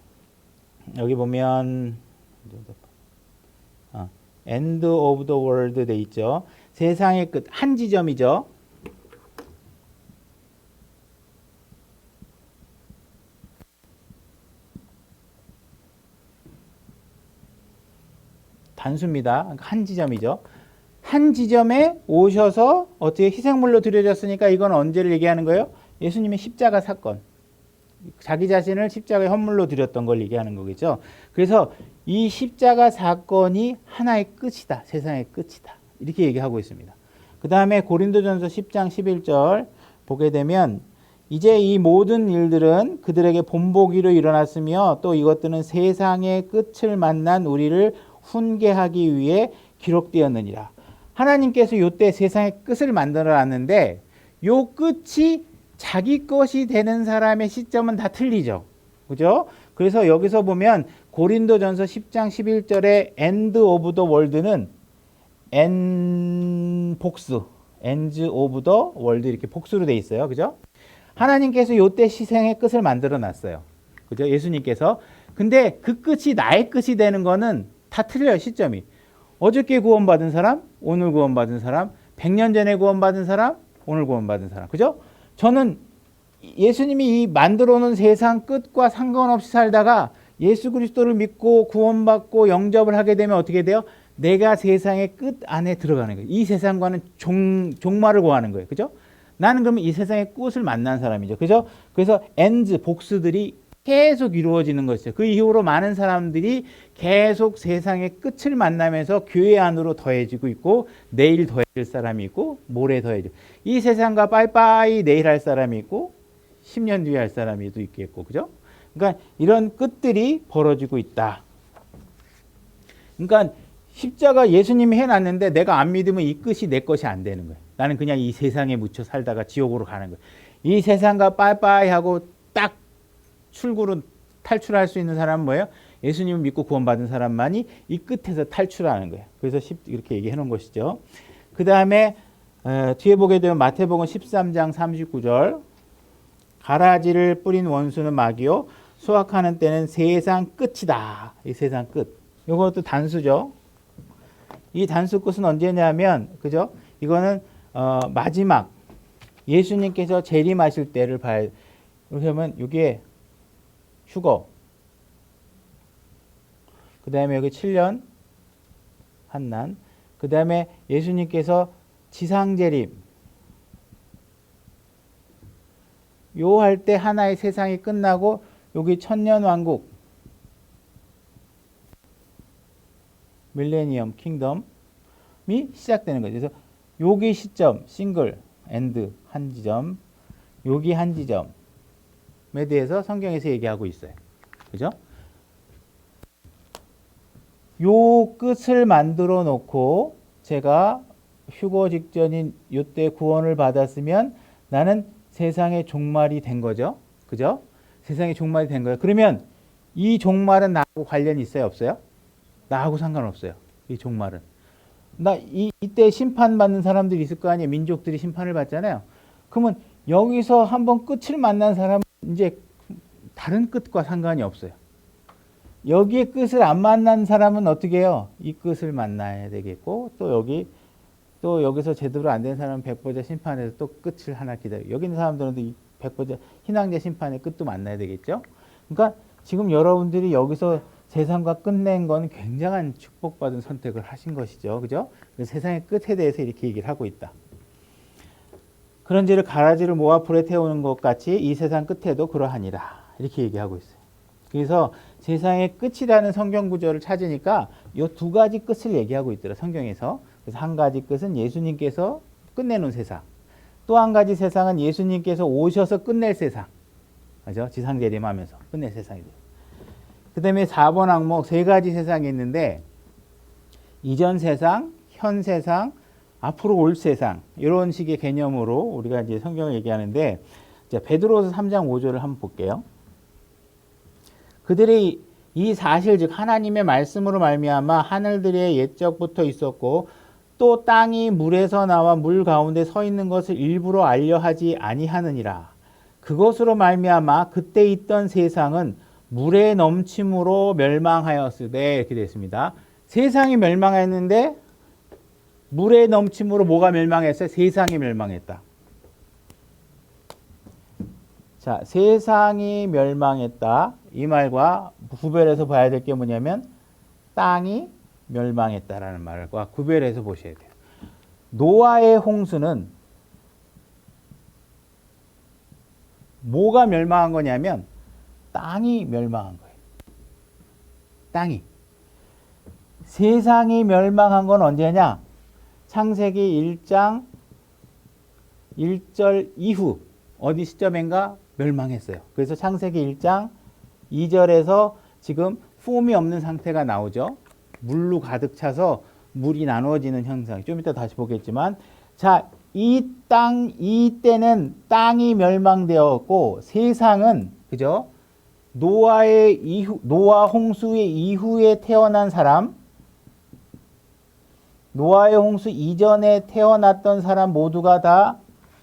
여기 보면 end of the world 돼 있죠. 세상의 끝, 한 지점이죠. 단수입니다. 한 지점이죠. 한 지점에 오셔서 어떻게 희생물로 드려졌으니까 이건 언제를 얘기하는 거예요? 예수님의 십자가 사건. 자기 자신을 십자가의 헌물로 드렸던 걸 얘기하는 거겠죠. 그래서 이 십자가 사건이 하나의 끝이다. 세상의 끝이다. 이렇게 얘기하고 있습니다. 그 다음에 고린도전서 10장 11절 보게 되면 이제 이 모든 일들은 그들에게 본보기로 일어났으며 또 이것들은 세상의 끝을 만난 우리를 훈계하기 위해 기록되었느니라. 하나님께서 이때 세상의 끝을 만들어 놨는데 이 끝이 자기 것이 되는 사람의 시점은 다 틀리죠. 그죠? 그래서 여기서 보면 고린도전서 10장 11절에 end of the world는 복수, ends of the world 이렇게 복수로 돼 있어요. 그죠? 하나님께서 요때 희생의 끝을 만들어 놨어요. 그죠? 예수님께서. 근데 그 끝이 나의 끝이 되는 거는 다 틀려요, 시점이. 어저께 구원받은 사람, 오늘 구원받은 사람, 100년 전에 구원받은 사람, 오늘 구원받은 사람. 그죠? 저는 예수님이 이 만들어 놓은 세상 끝과 상관없이 살다가 예수 그리스도를 믿고 구원받고 영접을 하게 되면 어떻게 돼요? 내가 세상의 끝 안에 들어가는 거예요. 이 세상과는 종말을 구하는 거예요. 그죠? 나는 그러면 이 세상의 끝을 만난 사람이죠. 그죠? 그래서 ends, 복수들이 계속 이루어지는 것이죠. 그 이후로 많은 사람들이 계속 세상의 끝을 만나면서 교회 안으로 더해지고 있고, 내일 더해질 사람이 있고, 모레 더해질. 이 세상과 빠이빠이 내일 할 사람이 있고, 10년 뒤에 할 사람이 또 있겠고, 그죠? 그러니까 이런 끝들이 벌어지고 있다. 그러니까 십자가 예수님이 해놨는데 내가 안 믿으면 이 끝이 내 것이 안 되는 거예요. 나는 그냥 이 세상에 묻혀 살다가 지옥으로 가는 거예요. 이 세상과 빠이빠이 하고 딱 출구로 탈출할 수 있는 사람은 뭐예요? 예수님을 믿고 구원받은 사람만이 이 끝에서 탈출하는 거예요. 그래서 이렇게 얘기해 놓은 것이죠. 그 다음에 뒤에 보게 되면 마태복음 13장 39절 가라지를 뿌린 원수는 마귀요 수확하는 때는 세상 끝이다. 이 세상 끝. 이것도 단수죠. 이 단수 끝은 언제냐면 그죠? 이거는 마지막 예수님께서 재림하실 때를 봐야. 그러면 이게 휴거. 그 다음에 여기 7년 한난. 그 다음에 예수님께서 지상재림. 요 할 때 하나의 세상이 끝나고 여기 천년왕국. 밀레니엄 킹덤이 시작되는 거죠. 그래서 여기 시점, 싱글, 엔드, 한 지점, 여기 한 지점에 대해서 성경에서 얘기하고 있어요. 그죠? 요 끝을 만들어 놓고 제가 휴거 직전인 요때 구원을 받았으면 나는 세상의 종말이 된 거죠. 그죠? 세상의 종말이 된 거예요. 그러면 이 종말은 나하고 관련이 있어요? 없어요? 나하고 상관없어요. 이 종말은. 이때 심판받는 사람들이 있을 거 아니에요. 민족들이 심판을 받잖아요. 그러면 여기서 한번 끝을 만난 사람은 이제 다른 끝과 상관이 없어요. 여기에 끝을 안 만난 사람은 어떻게 해요? 이 끝을 만나야 되겠고 또 여기서 제대로 안 된 사람은 백보자 심판에서 또 끝을 하나 기다려요. 여기 있는 사람들은 이 백보자 희낭제 심판의 끝도 만나야 되겠죠. 그러니까 지금 여러분들이 여기서 세상과 끝낸 건 굉장한 축복받은 선택을 하신 것이죠. 그죠? 세상의 끝에 대해서 이렇게 얘기를 하고 있다. 그런지를 가라지를 모아 불에 태우는 것 같이 이 세상 끝에도 그러하니라. 이렇게 얘기하고 있어요. 그래서 세상의 끝이라는 성경 구절을 찾으니까 이 두 가지 끝을 얘기하고 있더라. 성경에서. 그래서 한 가지 끝은 예수님께서 끝내는 세상. 또 한 가지 세상은 예수님께서 오셔서 끝낼 세상. 그죠? 지상재림하면서 끝낼 세상이죠. 그 다음에 4번 항목 세 가지 세상이 있는데 이전 세상, 현 세상, 앞으로 올 세상 이런 식의 개념으로 우리가 이제 성경을 얘기하는데 베드로서 3장 5절을 한번 볼게요. 그들이 이 사실 즉 하나님의 말씀으로 말미암아 하늘들의 옛적부터 있었고 또 땅이 물에서 나와 물 가운데 서 있는 것을 일부러 알려 하지 아니하느니라. 그것으로 말미암아 그때 있던 세상은 물의 넘침으로 멸망하였으되 이렇게 되어 있습니다. 세상이 멸망했는데 물의 넘침으로 뭐가 멸망했어요? 세상이 멸망했다. 자, 세상이 멸망했다. 이 말과 구별해서 봐야 될 게 뭐냐면 땅이 멸망했다라는 말과 구별해서 보셔야 돼요. 노아의 홍수는 뭐가 멸망한 거냐면 땅이 멸망한 거예요. 땅이. 세상이 멸망한 건 언제냐? 창세기 1장 1절 이후 어디 시점인가 멸망했어요. 그래서 창세기 1장 2절에서 지금 폼이 없는 상태가 나오죠. 물로 가득 차서 물이 나누어지는 현상. 좀 이따 다시 보겠지만 자, 이때는 땅이 멸망되었고 세상은 그죠? 노아 홍수의 이후에 태어난 사람, 노아의 홍수 이전에 태어났던 사람 모두가 다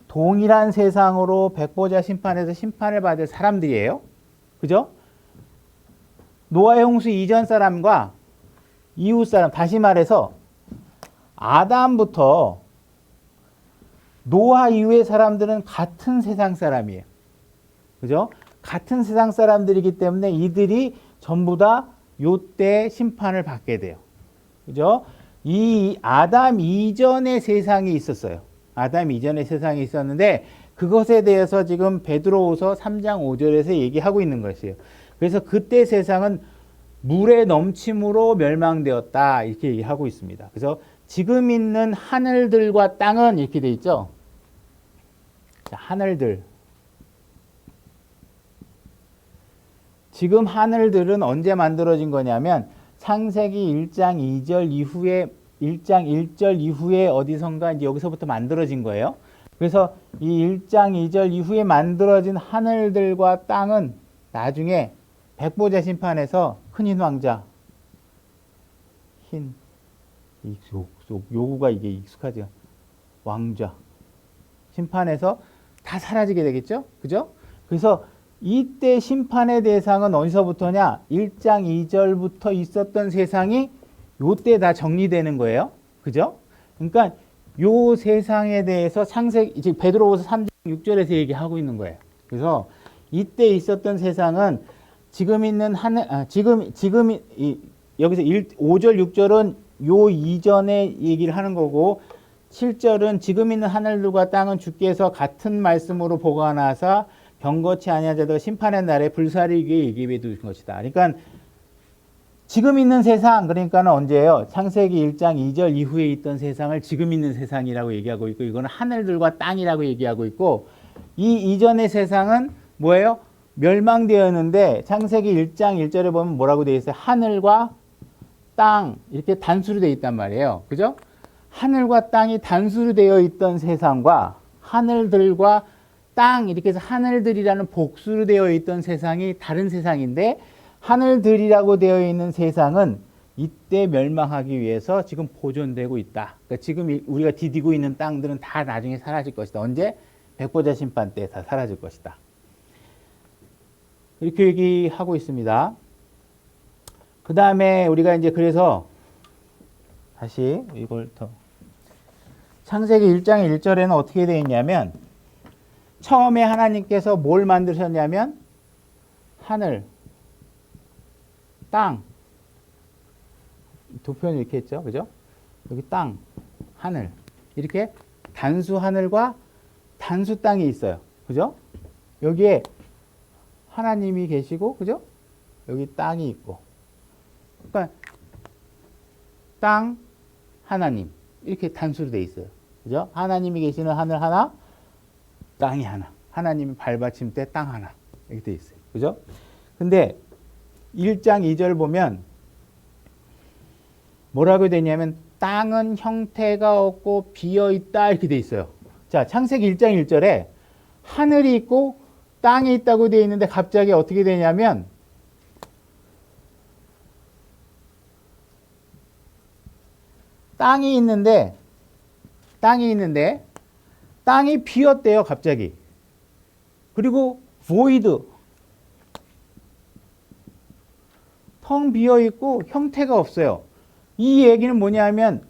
동일한 세상으로 백보자 심판에서 심판을 받을 사람들이에요. 그죠? 노아의 홍수 이전 사람과 이후 사람, 다시 말해서 아담부터 노아 이후의 사람들은 같은 세상 사람이에요. 그죠? 같은 세상 사람들이기 때문에 이들이 전부 다 요때 심판을 받게 돼요. 그죠? 이 아담 이전의 세상이 있었어요. 아담 이전의 세상이 있었는데 그것에 대해서 지금 베드로후서 3장 5절에서 얘기하고 있는 것이에요. 그래서 그때 세상은 물의 넘침으로 멸망되었다 이렇게 얘기하고 있습니다. 그래서 지금 있는 하늘들과 땅은 이렇게 돼 있죠. 자, 하늘들. 지금 하늘들은 언제 만들어진 거냐면 창세기 1장 2절 이후에 1장 1절 이후에 어디선가 이제 여기서부터 만들어진 거예요. 그래서 이 1장 2절 이후에 만들어진 하늘들과 땅은 나중에 백보자 심판에서 큰 왕자 요구가 이게 익숙하죠. 왕자 심판에서 다 사라지게 되겠죠. 그죠? 그래서 이때 심판의 대상은 어디서부터냐? 1장 2절부터 있었던 세상이 요때 다 정리되는 거예요. 그죠? 그러니까 요 세상에 대해서 즉 베드로후서 3장 6절에서 얘기하고 있는 거예요. 그래서 이때 있었던 세상은 지금 있는 여기서 5절 6절은 요 이전에 얘기를 하는 거고 7절은 지금 있는 하늘들과 땅은 주께서 같은 말씀으로 보관하사 경거치 아니한 자들 심판의 날에 불사르게 예기해 두신 것이다. 그러니까 지금 있는 세상, 그러니까는 언제예요? 창세기 1장 2절 이후에 있던 세상을 지금 있는 세상이라고 얘기하고 있고, 이거는 하늘들과 땅이라고 얘기하고 있고, 이 이전의 세상은 뭐예요? 멸망되었는데 창세기 1장 1절에 보면 뭐라고 되어 있어요? 하늘과 땅 이렇게 단수로 되어 있단 말이에요. 그죠? 하늘과 땅이 단수로 되어 있던 세상과 하늘들과 땅 이렇게 해서 하늘들이라는 복수로 되어 있던 세상이 다른 세상인데 하늘들이라고 되어 있는 세상은 이때 멸망하기 위해서 지금 보존되고 있다. 그러니까 지금 우리가 디디고 있는 땅들은 다 나중에 사라질 것이다. 언제? 백보자 심판 때 다 사라질 것이다. 이렇게 얘기하고 있습니다. 그 다음에 우리가 이제 그래서 다시 이걸 더 창세기 1장 1절에는 어떻게 되어 있냐면 처음에 하나님께서 뭘 만드셨냐면 하늘, 땅 두 표현 이렇게 했죠. 그죠? 여기 땅, 하늘 이렇게 단수 하늘과 단수 땅이 있어요. 그죠? 여기에 하나님이 계시고 그죠? 여기 땅이 있고 그러니까 땅, 하나님 이렇게 단수로 돼 있어요. 그죠? 하나님이 계시는 하늘 하나, 땅이 하나. 하나님이 발받침 때 땅 하나. 이렇게 돼 있어요. 그죠? 근데 1장 2절 보면 뭐라고 되냐면 땅은 형태가 없고 비어 있다 이렇게 돼 있어요. 자, 창세기 1장 1절에 하늘이 있고 땅이 있다고 돼 있는데 갑자기 어떻게 되냐면 땅이 있는데 땅이 비었대요, 갑자기. 그리고 void 텅 비어 있고 형태가 없어요. 이 얘기는 뭐냐면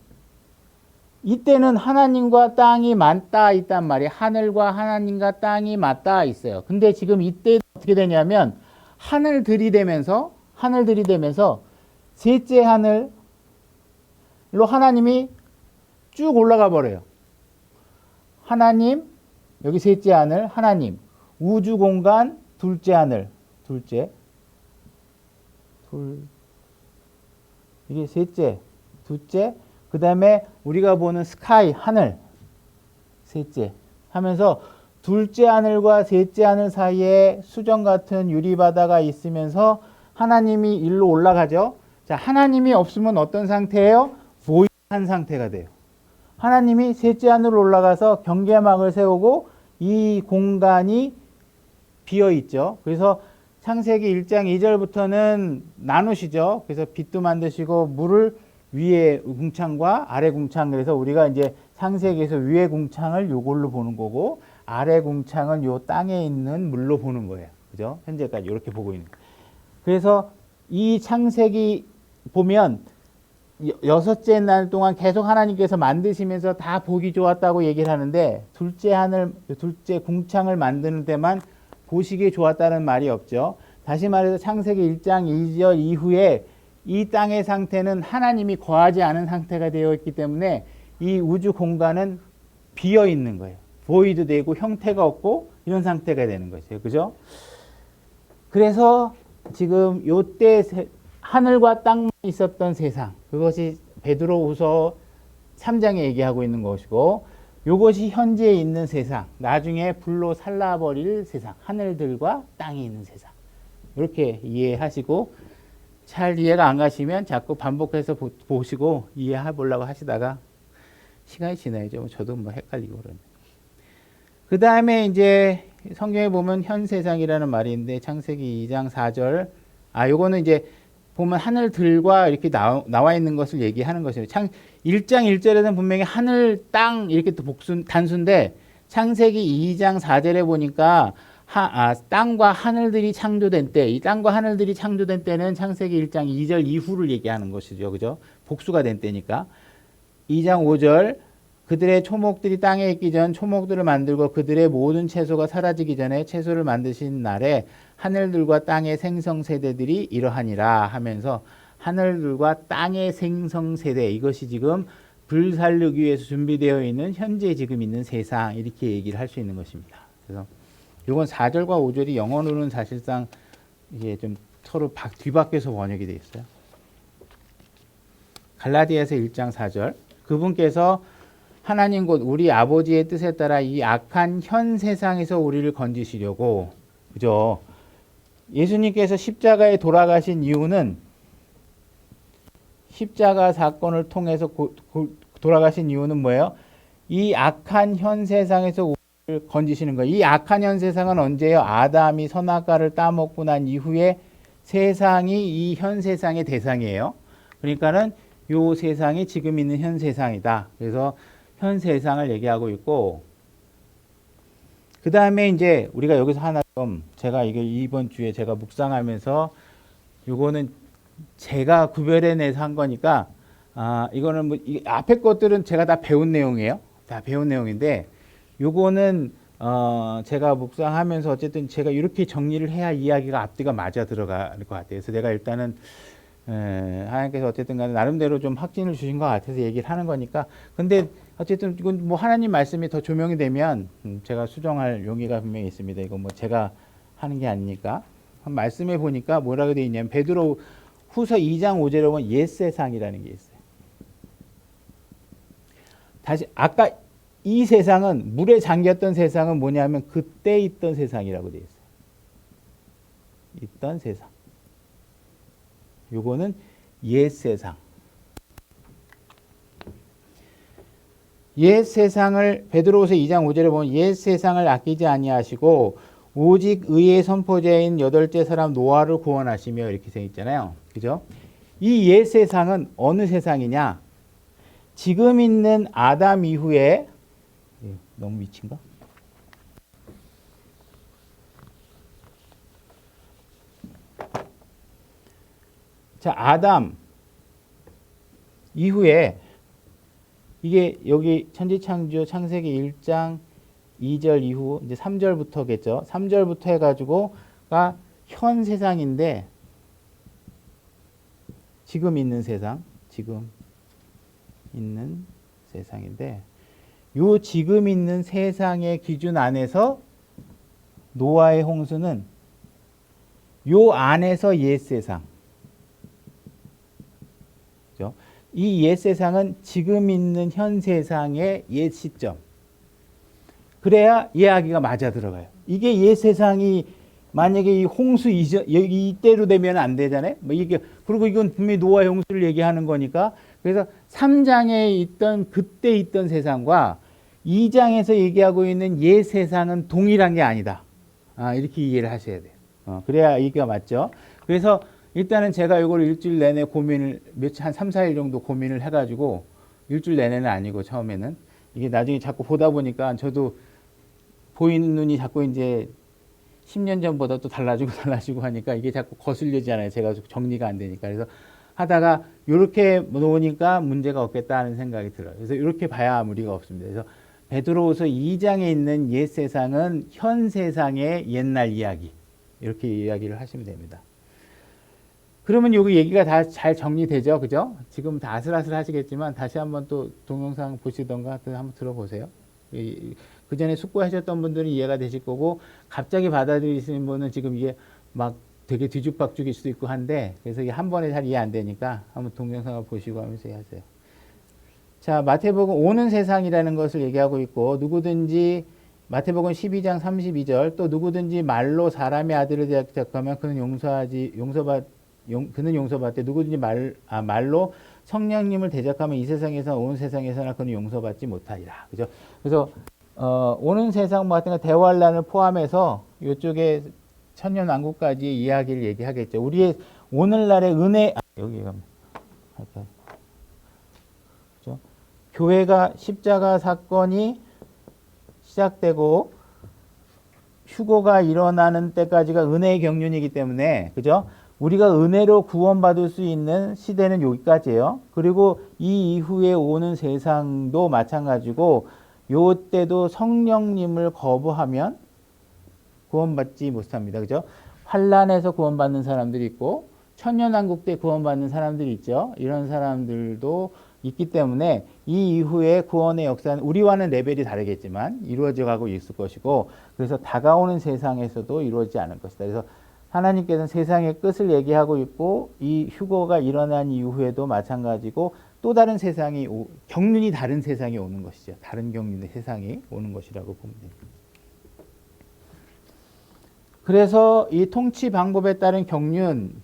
이때는 하나님과 땅이 맞닿아 있단 말이에요. 하늘과 하나님과 땅이 맞닿아 있어요. 근데 지금 이때 어떻게 되냐면 하늘들이 되면서 셋째 하늘로 하나님이 쭉 올라가 버려요. 하나님, 여기 셋째 하늘, 하나님, 우주 공간, 둘째 하늘, 이게 셋째, 둘째, 그 다음에 우리가 보는 스카이, 하늘, 셋째 하면서 둘째 하늘과 셋째 하늘 사이에 수정 같은 유리바다가 있으면서 하나님이 일로 올라가죠. 자, 하나님이 없으면 어떤 상태예요? void한 상태가 돼요. 하나님이 셋째 하늘로 올라가서 경계막을 세우고 이 공간이 비어 있죠. 그래서 창세기 1장 2절부터는 나누시죠. 그래서 빚도 만드시고 물을 위에 궁창과 아래 궁창, 그래서 우리가 이제 창세기에서 위에 궁창을 요걸로 보는 거고 아래 궁창은 요 땅에 있는 물로 보는 거예요. 그죠? 현재까지 이렇게 보고 있는. 그래서 이 창세기 보면 여섯째 날 동안 계속 하나님께서 만드시면서 다 보기 좋았다고 얘기를 하는데 둘째 궁창을 만드는 데만 보시기 좋았다는 말이 없죠. 다시 말해서 창세기 1장 2절 이후에 이 땅의 상태는 하나님이 거하지 않은 상태가 되어 있기 때문에 이 우주 공간은 비어 있는 거예요. 보이드 되고 형태가 없고 이런 상태가 되는 거죠. 그죠? 그래서 지금 요때 하늘과 땅만 있었던 세상, 그것이 베드로후서 3장에 얘기하고 있는 것이고, 요것이 현재에 있는 세상, 나중에 불로 살라버릴 세상, 하늘들과 땅이 있는 세상, 이렇게 이해하시고, 잘 이해가 안 가시면 자꾸 반복해서 보시고 이해해 보려고 하시다가 시간이 지나야죠. 저도 뭐 헷갈리고 그러는데. 그 다음에 이제 성경에 보면 현 세상이라는 말이 있는데 창세기 2장 4절, 요거는 이제 보면 하늘들과 이렇게 나와 있는 것을 얘기하는 것이에요. 1장 1절에는 분명히 하늘, 땅 이렇게 또 단수인데 창세기 2장 4절에 보니까 땅과 하늘들이 창조된 때, 이 땅과 하늘들이 창조된 때는 창세기 1장 2절 이후를 얘기하는 것이죠. 그죠? 복수가 된 때니까. 2장 5절, 그들의 초목들이 땅에 있기 전 초목들을 만들고 그들의 모든 채소가 사라지기 전에 채소를 만드신 날에 하늘들과 땅의 생성세대들이 이러하니라 하면서 하늘들과 땅의 생성세대, 이것이 지금 불살르기 위해서 준비되어 있는 현재 지금 있는 세상, 이렇게 얘기를 할 수 있는 것입니다. 그래서 이건 4절과 5절이 영어로는 사실상 이게 좀 서로 뒤바뀌어서 번역이 되어 있어요. 갈라디아서 1장 4절, 그분께서 하나님 곧 우리 아버지의 뜻에 따라 이 악한 현 세상에서 우리를 건지시려고, 그죠? 예수님께서 십자가에 돌아가신 이유는 십자가 사건을 통해서 돌아가신 이유는 뭐예요? 이 악한 현 세상에서 우리를 건지시는 거예요. 이 악한 현 세상은 언제예요? 아담이 선악과를 따먹고 난 이후에 세상이 이 현 세상의 대상이에요. 그러니까는 요 세상이 지금 있는 현 세상이다. 그래서 현 세상을 얘기하고 있고, 그 다음에 이제 우리가 여기서 하나 좀, 제가 이번 주에 제가 묵상하면서 요거는 제가 구별해내서 한 거니까, 이거는 뭐 앞에 것들은 제가 다 배운 내용이에요. 다 배운 내용인데 요거는 제가 묵상하면서 어쨌든 제가 이렇게 정리를 해야 이야기가 앞뒤가 맞아 들어갈 것 같아요. 그래서 내가 일단은 하나님께서 어쨌든 간에 나름대로 좀 확신을 주신 것 같아서 얘기를 하는 거니까. 근데 어쨌든 이건 뭐 하나님 말씀이 더 조명이 되면 제가 수정할 용의가 분명히 있습니다. 이건 뭐 제가 하는 게 아니니까. 말씀해 보니까 뭐라고 되어 있냐면 베드로 후서 2장 5절에 보면 옛 세상이라는 게 있어요. 다시 아까 이 세상은 물에 잠겼던 세상은 뭐냐면 그때 있던 세상이라고 되어 있어요. 있던 세상. 요거는 옛 세상. 옛 세상을 베드로후서 2장 5절에 보면 옛 세상을 아끼지 아니하시고 오직 의의 선포자인 여덟째 사람 노아를 구원하시며 이렇게 되어 있잖아요. 그죠? 이 옛 세상은 어느 세상이냐? 지금 있는 아담 이후에 너무 미친가? 자, 아담 이후에 이게 여기 천지창조 창세기 1장 2절 이후 이제 3절부터겠죠. 3절부터 해가지고가 현 세상인데 지금 있는 세상, 지금 있는 세상인데 요 지금 있는 세상의 기준 안에서 노아의 홍수는 요 안에서 옛 세상. 그죠? 이 옛 세상은 지금 있는 현 세상의 옛 시점. 그래야 이야기가 맞아 들어가요. 이게 옛 세상이 만약에 이 홍수 이때로 되면 안 되잖아요. 뭐 이게 그리고 이건 분명히 노아의 홍수를 얘기하는 거니까. 그래서 3장에 있던 그때 있던 세상과 2장에서 얘기하고 있는 옛 세상은 동일한 게 아니다. 이렇게 이해를 하셔야 돼요. 그래야 얘기가 맞죠. 그래서 일단은 제가 이걸 일주일 내내 한 3, 4일 정도 고민을 해가지고, 일주일 내내는 아니고, 처음에는. 이게 나중에 자꾸 보다 보니까 저도 보이는 눈이 자꾸 이제 10년 전보다 또 달라지고 하니까 이게 자꾸 거슬리잖아요. 제가 정리가 안 되니까. 그래서 하다가 이렇게 놓으니까 문제가 없겠다 하는 생각이 들어요. 그래서 이렇게 봐야 무리가 없습니다. 그래서 베드로후서 2장에 있는 옛 세상은 현 세상의 옛날 이야기. 이렇게 이야기를 하시면 됩니다. 그러면 여기 얘기가 다 잘 정리되죠? 그죠? 지금 다 아슬아슬 하시겠지만 다시 한번 또 동영상 보시던가 한번 들어보세요. 그 전에 숙고하셨던 분들은 이해가 되실 거고, 갑자기 받아들이시는 분은 지금 이게 막 되게 뒤죽박죽일 수도 있고 한데, 그래서 이게 한 번에 잘 이해 안 되니까 한번 동영상을 보시고 하면서 이해하세요. 자, 마태복음 오는 세상이라는 것을 얘기하고 있고, 누구든지 마태복음 12장 32절, 또 누구든지 말로 사람의 아들을 대적하면 그는 용서받되 누구든지 말로 성령님을 대적하면 이 세상에서 온 세상에서나 그는 용서받지 못하리라. 그죠? 그래서 오는 세상 뭐 같은 거 대환란을 포함해서 이쪽에 천년왕국까지의 이야기를 얘기하겠죠. 우리의 오늘날의 은혜 여기 가면 할까요? 그죠? 교회가 십자가 사건이 시작되고 휴거가 일어나는 때까지가 은혜의 경륜이기 때문에, 그죠? 우리가 은혜로 구원받을 수 있는 시대는 여기까지예요. 그리고 이 이후에 오는 세상도 마찬가지고, 요때도 성령님을 거부하면 구원받지 못합니다. 그죠? 환란에서 구원받는 사람들이 있고, 천년왕국 때 구원받는 사람들이 있죠. 이런 사람들도 있기 때문에 이 이후에 구원의 역사는 우리와는 레벨이 다르겠지만 이루어져 가고 있을 것이고, 그래서 다가오는 세상에서도 이루어지지 않을 것이다. 그래서 하나님께서는 세상의 끝을 얘기하고 있고, 이 휴거가 일어난 이후에도 마찬가지고, 또 다른 세상이 경륜이 다른 세상이 오는 것이죠. 다른 경륜의 세상이 오는 것이라고 보면 됩니다. 그래서 이 통치 방법에 따른 경륜,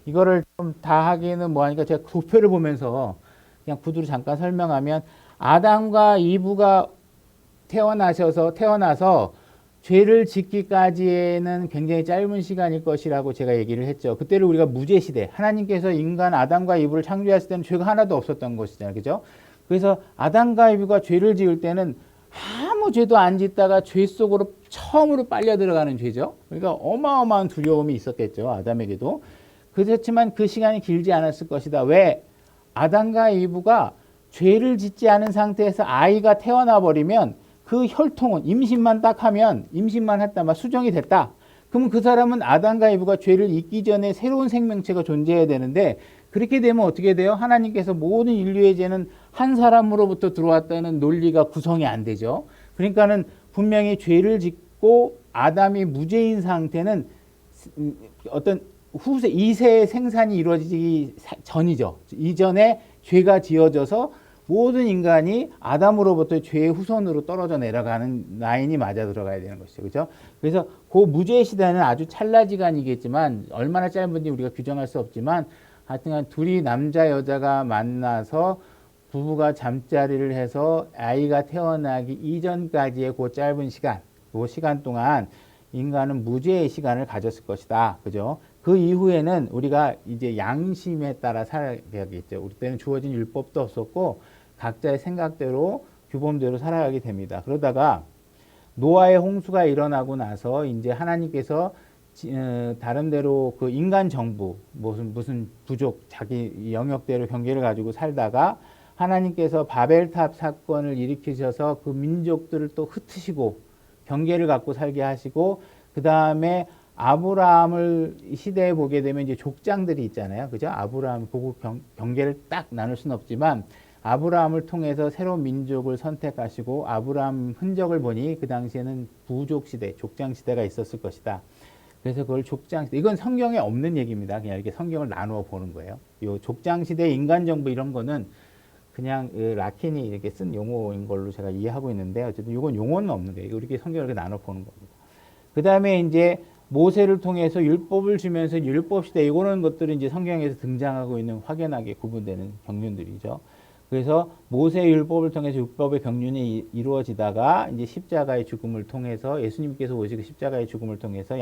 이거를 좀 다 하기는 뭐하니까 제가 도표를 보면서 그냥 구두로 잠깐 설명하면, 아담과 이브가 태어나서 죄를 짓기까지에는 굉장히 짧은 시간일 것이라고 제가 얘기를 했죠. 그때를 우리가 무죄 시대, 하나님께서 인간 아담과 이브를 창조했을 때는 죄가 하나도 없었던 것이잖아요. 그죠? 그래서 아담과 이브가 죄를 지을 때는 아무 죄도 안 짓다가 죄 속으로 처음으로 빨려 들어가는 죄죠. 그러니까 어마어마한 두려움이 있었겠죠. 아담에게도. 그렇지만 그 시간이 길지 않았을 것이다. 왜? 아담과 이브가 죄를 짓지 않은 상태에서 아이가 태어나 버리면 그 혈통은 임신만 딱 하면, 임신만 했다, 막 수정이 됐다. 그러면 그 사람은 아담과 이브가 죄를 잊기 전에 새로운 생명체가 존재해야 되는데, 그렇게 되면 어떻게 돼요? 하나님께서 모든 인류의 죄는 한 사람으로부터 들어왔다는 논리가 구성이 안 되죠. 그러니까는 분명히 죄를 짓고 아담이 무죄인 상태는 어떤 후세 2세의 생산이 이루어지기 전이죠. 이전에 죄가 지어져서 모든 인간이 아담으로부터 죄의 후손으로 떨어져 내려가는 라인이 맞아 들어가야 되는 것이죠. 그렇죠? 그래서 그 무죄의 시대는 아주 찰나지간이겠지만, 얼마나 짧은지 우리가 규정할 수 없지만, 하여튼간 둘이 남자 여자가 만나서 부부가 잠자리를 해서 아이가 태어나기 이전까지의 그 짧은 시간, 그 시간 동안 인간은 무죄의 시간을 가졌을 것이다. 그죠? 그 이후에는 우리가 이제 양심에 따라 살아야겠죠. 우리 때는 주어진 율법도 없었고, 각자의 생각대로 규범대로 살아가게 됩니다. 그러다가 노아의 홍수가 일어나고 나서 이제 하나님께서 다른 데로 그 인간 정부, 무슨 부족, 자기 영역대로 경계를 가지고 살다가 하나님께서 바벨탑 사건을 일으키셔서 그 민족들을 또 흩으시고 경계를 갖고 살게 하시고, 그 다음에 아브라함을 시대에 보게 되면 이제 족장들이 있잖아요. 그죠? 아브라함 보고 경계를 딱 나눌 수는 없지만, 아브라함을 통해서 새로운 민족을 선택하시고 아브라함 흔적을 보니 그 당시에는 부족 시대, 족장 시대가 있었을 것이다. 그래서 그걸 족장 시대, 이건 성경에 없는 얘기입니다. 그냥 이렇게 성경을 나누어 보는 거예요. 이 족장 시대 인간 정부 이런 거는 그냥 라킨이 이렇게 쓴 용어인 걸로 제가 이해하고 있는데, 어쨌든 이건 용어는 없는데 이렇게 성경을 이렇게 나눠 보는 겁니다. 그 다음에 이제 모세를 통해서 율법을 주면서 율법 시대, 이거는 것들은 이제 성경에서 등장하고 있는 확연하게 구분되는 경륜들이죠. 그래서 모세율법을 통해서 율법의 경륜이 이루어지다가 이제 십자가의 죽음을 통해서 예수님께서 오시고 십자가의 죽음을 통해서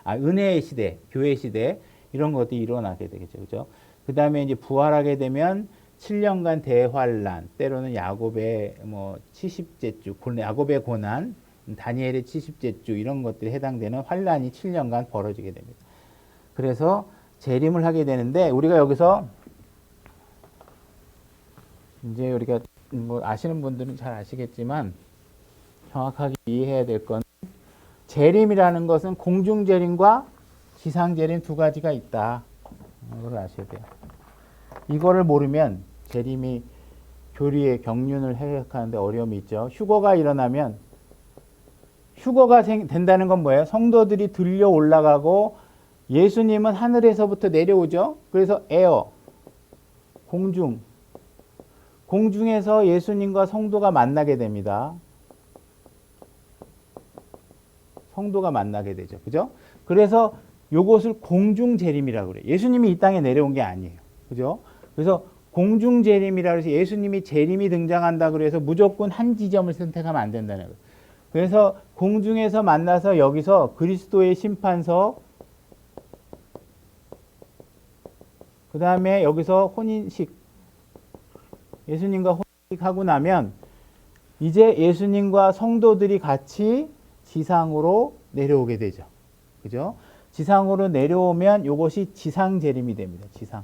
은혜의 시대, 교회 시대 이런 것들이 일어나게 되겠죠. 그죠? 그다음에 이제 부활하게 되면 7년간 대환란, 때로는 야곱의 70째 주, 야곱의 고난, 다니엘의 70째 주 이런 것들이 해당되는 환란이 7년간 벌어지게 됩니다. 그래서 재림을 하게 되는데 우리가 여기서 이제 우리가 아시는 분들은 잘 아시겠지만 정확하게 이해해야 될 건 재림이라는 것은 공중 재림과 지상 재림 두 가지가 있다. 이걸 아셔야 돼요. 이거를 모르면 재림이 교리의 경륜을 해석하는데 어려움이 있죠. 휴거가 일어나면 휴거가 된다는 건 뭐예요? 성도들이 들려 올라가고 예수님은 하늘에서부터 내려오죠. 그래서 에어, 공중에서 예수님과 성도가 만나게 됩니다. 성도가 만나게 되죠. 그죠? 그래서 요것을 공중재림이라고 그래요. 예수님이 이 땅에 내려온 게 아니에요. 그죠? 그래서 공중재림이라고 해서 예수님이 재림이 등장한다 그래서 무조건 한 지점을 선택하면 안 된다는 거예요. 그래서 공중에서 만나서 여기서 그리스도의 심판서, 그 다음에 여기서 혼인식, 예수님과 혼인식하고 나면 이제 예수님과 성도들이 같이 지상으로 내려오게 되죠. 그죠? 지상으로 내려오면 이것이 지상재림이 됩니다. 지상.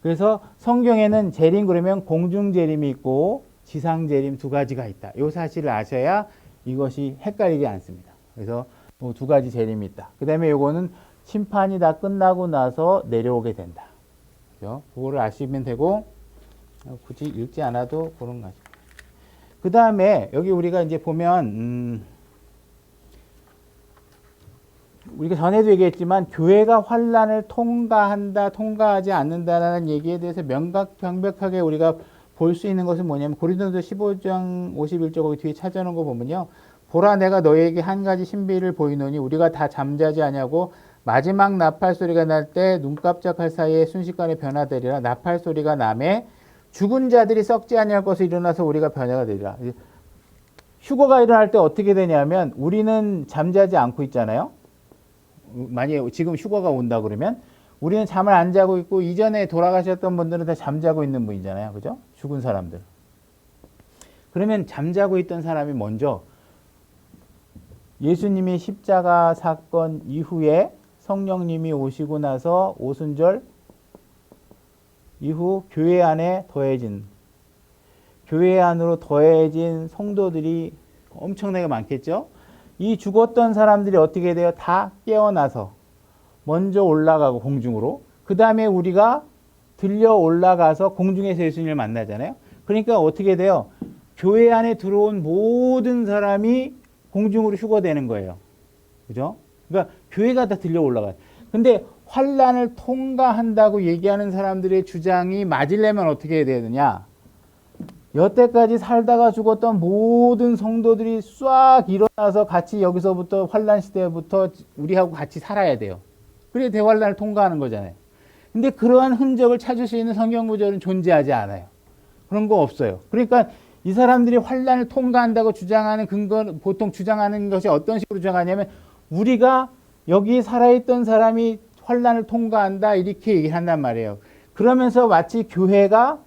그래서 성경에는 재림 그러면 공중재림이 있고 지상재림 두 가지가 있다. 이 사실을 아셔야 이것이 헷갈리지 않습니다. 그래서 두 가지 재림이 있다. 그 다음에 이거는 심판이 다 끝나고 나서 내려오게 된다. 그죠? 그거를 아시면 되고 굳이 읽지 않아도 그런 거 아시죠. 그 다음에 여기 우리가 이제 보면 우리가 전에도 얘기했지만 교회가 환란을 통과한다, 통과하지 않는다라는 얘기에 대해서 명백하게 우리가 볼 수 있는 것은 뭐냐면 고린도서 15장 51절 거기 뒤에 찾아놓은 거 보면요. 보라 내가 너희에게 한 가지 신비를 보이노니 우리가 다 잠자지 아니하고 마지막 나팔 소리가 날 때 눈 깜짝할 사이에 순식간에 변화되리라. 나팔 소리가 남에 죽은 자들이 썩지 아니할 것을 일어나서 우리가 변화가 되리라. 휴거가 일어날 때 어떻게 되냐면 우리는 잠자지 않고 있잖아요. 만약에 지금 휴거가 온다 그러면 우리는 잠을 안 자고 있고 이전에 돌아가셨던 분들은 다 잠자고 있는 분이잖아요. 그죠? 죽은 사람들. 그러면 잠자고 있던 사람이 먼저 예수님이 십자가 사건 이후에 성령님이 오시고 나서 오순절 이후 교회 안에 교회 안으로 더해진 성도들이 엄청나게 많겠죠. 이 죽었던 사람들이 어떻게 돼요? 다 깨어나서 먼저 올라가고 공중으로 그 다음에 우리가 들려 올라가서 공중에서 예수님을 만나잖아요. 그러니까 어떻게 돼요? 교회 안에 들어온 모든 사람이 공중으로 휴거되는 거예요. 그죠? 그러니까 교회가 다 들려 올라가요. 근데 환란을 통과한다고 얘기하는 사람들의 주장이 맞으려면 어떻게 해야 되느냐? 여태까지 살다가 죽었던 모든 성도들이 싹 일어나서 같이 여기서부터 환란 시대부터 우리하고 같이 살아야 돼요. 그래 대환란을 통과하는 거잖아요. 근데 그러한 흔적을 찾을 수 있는 성경 구절은 존재하지 않아요. 그런 거 없어요. 그러니까 이 사람들이 환란을 통과한다고 주장하는 근거는 보통 주장하는 것이 어떤 식으로 주장하냐면 우리가 여기 살아있던 사람이 환란을 통과한다 이렇게 얘기한단 말이에요. 그러면서 마치 교회가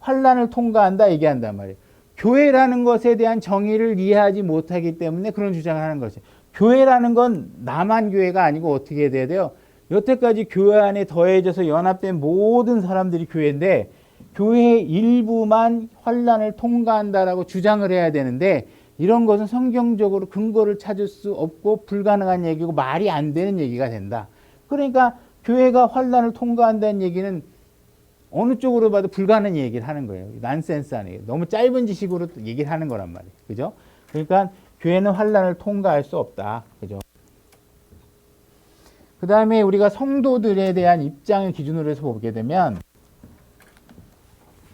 환란을 통과한다 얘기한단 말이에요. 교회라는 것에 대한 정의를 이해하지 못하기 때문에 그런 주장을 하는 것이에요. 교회라는 건 나만 교회가 아니고 어떻게 돼야 돼요? 여태까지 교회 안에 더해져서 연합된 모든 사람들이 교회인데 교회의 일부만 환란을 통과한다라고 주장을 해야 되는데 이런 것은 성경적으로 근거를 찾을 수 없고 불가능한 얘기고 말이 안 되는 얘기가 된다. 그러니까 교회가 환란을 통과한다는 얘기는 어느 쪽으로 봐도 불가능한 얘기를 하는 거예요. 난센스 아니에요. 너무 짧은 지식으로 얘기를 하는 거란 말이에요. 그죠? 그러니까 교회는 환란을 통과할 수 없다. 그죠? 그 다음에 우리가 성도들에 대한 입장을 기준으로 해서 보게 되면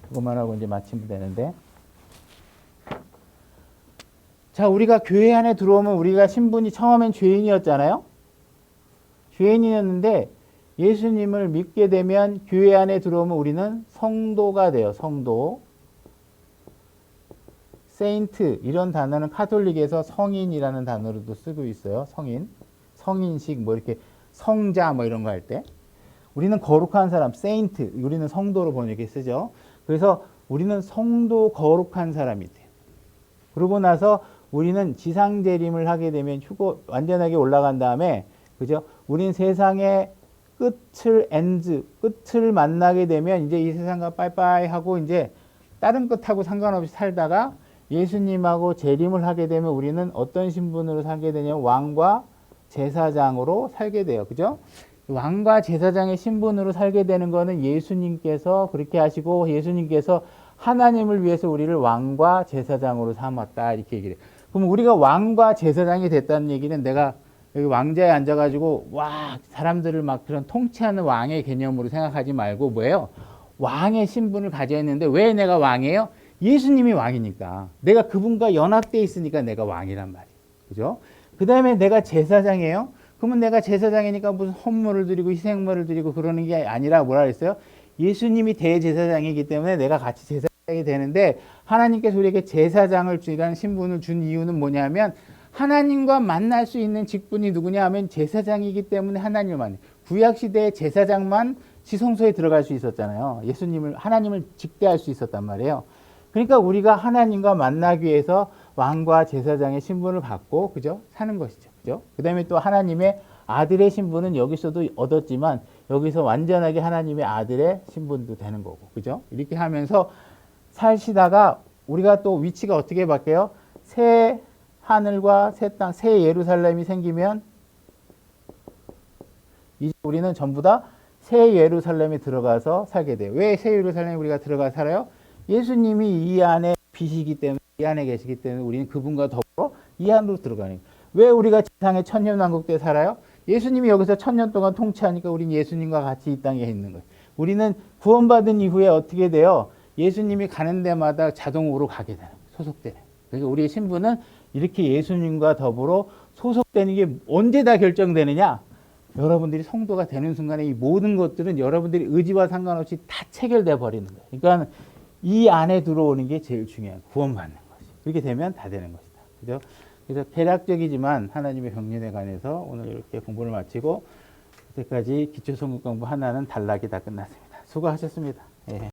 그것만 하고 이제 마치면 되는데 자, 우리가 교회 안에 들어오면 우리가 신분이 처음엔 죄인이었잖아요. 죄인이었는데 예수님을 믿게 되면 교회 안에 들어오면 우리는 성도가 돼요. 성도. 세인트 이런 단어는 카톨릭에서 성인이라는 단어로도 쓰고 있어요. 성인. 성인식 뭐 이렇게 성자 뭐 이런 거 할 때. 우리는 거룩한 사람, 세인트. 우리는 성도로 번역해 쓰죠. 그래서 우리는 성도 거룩한 사람이 돼요. 그러고 나서 우리는 지상 재림을 하게 되면 휴거 완전하게 올라간 다음에 그죠? 우리는 세상의 끝을 만나게 되면 이제 이 세상과 빠이빠이 하고 이제 다른 끝하고 상관없이 살다가 예수님하고 재림을 하게 되면 우리는 어떤 신분으로 살게 되냐면 왕과 제사장으로 살게 돼요. 그죠? 왕과 제사장의 신분으로 살게 되는 거는 예수님께서 그렇게 하시고 예수님께서 하나님을 위해서 우리를 왕과 제사장으로 삼았다 이렇게 얘기를 해요. 그럼 우리가 왕과 제사장이 됐다는 얘기는 내가 여기 왕자에 앉아가지고 와 사람들을 막 그런 통치하는 왕의 개념으로 생각하지 말고 뭐예요? 왕의 신분을 가져 있는데 왜 내가 왕이에요? 예수님이 왕이니까 내가 그분과 연합돼 있으니까 내가 왕이란 말이에요. 그죠? 그 다음에 내가 제사장이에요. 그러면 내가 제사장이니까 무슨 헌물을 드리고 희생물을 드리고 그러는 게 아니라 뭐라 그랬어요? 예수님이 대제사장이기 때문에 내가 같이 제사장이 되는데 하나님께서 우리에게 제사장을 주라는 신분을 준 이유는 뭐냐면 하나님과 만날 수 있는 직분이 누구냐 하면 제사장이기 때문에 하나님을 만나요. 구약시대에 제사장만 지성소에 들어갈 수 있었잖아요. 하나님을 직대할 수 있었단 말이에요. 그러니까 우리가 하나님과 만나기 위해서 왕과 제사장의 신분을 받고 그죠? 사는 것이죠. 그죠? 그다음에 또 하나님의 아들의 신분은 여기서도 얻었지만 여기서 완전하게 하나님의 아들의 신분도 되는 거고. 그죠? 이렇게 하면서 살시다가 우리가 또 위치가 어떻게 바뀌어요? 새 하늘과 새 땅, 새 예루살렘이 생기면 이제 우리는 전부 다 새 예루살렘에 들어가서 살게 돼요. 왜 새 예루살렘에 우리가 들어가 살아요? 예수님이 이 안에 비시기 때문에 이 안에 계시기 때문에 우리는 그분과 더불어 이 안으로 들어가는 거예요. 왜 우리가 지상의 천년왕국 때 살아요? 예수님이 여기서 1000년 동안 통치하니까 우리는 예수님과 같이 이 땅에 있는 거예요. 우리는 구원받은 이후에 어떻게 돼요? 예수님이 가는 데마다 자동으로 가게 되는 거예요. 소속되는 거예요. 그러니까 우리의 신분은 이렇게 예수님과 더불어 소속되는 게 언제 다 결정되느냐? 여러분들이 성도가 되는 순간에 이 모든 것들은 여러분들이 의지와 상관없이 다 체결돼 버리는 거예요. 그러니까 이 안에 들어오는 게 제일 중요해요. 구원받는 것이. 그렇게 되면 다 되는 것이다. 그죠? 그래서 대략적이지만 하나님의 병륜에 관해서 오늘 이렇게 공부를 마치고 그때까지 기초성경 공부 하나는 단락이 다 끝났습니다. 수고하셨습니다.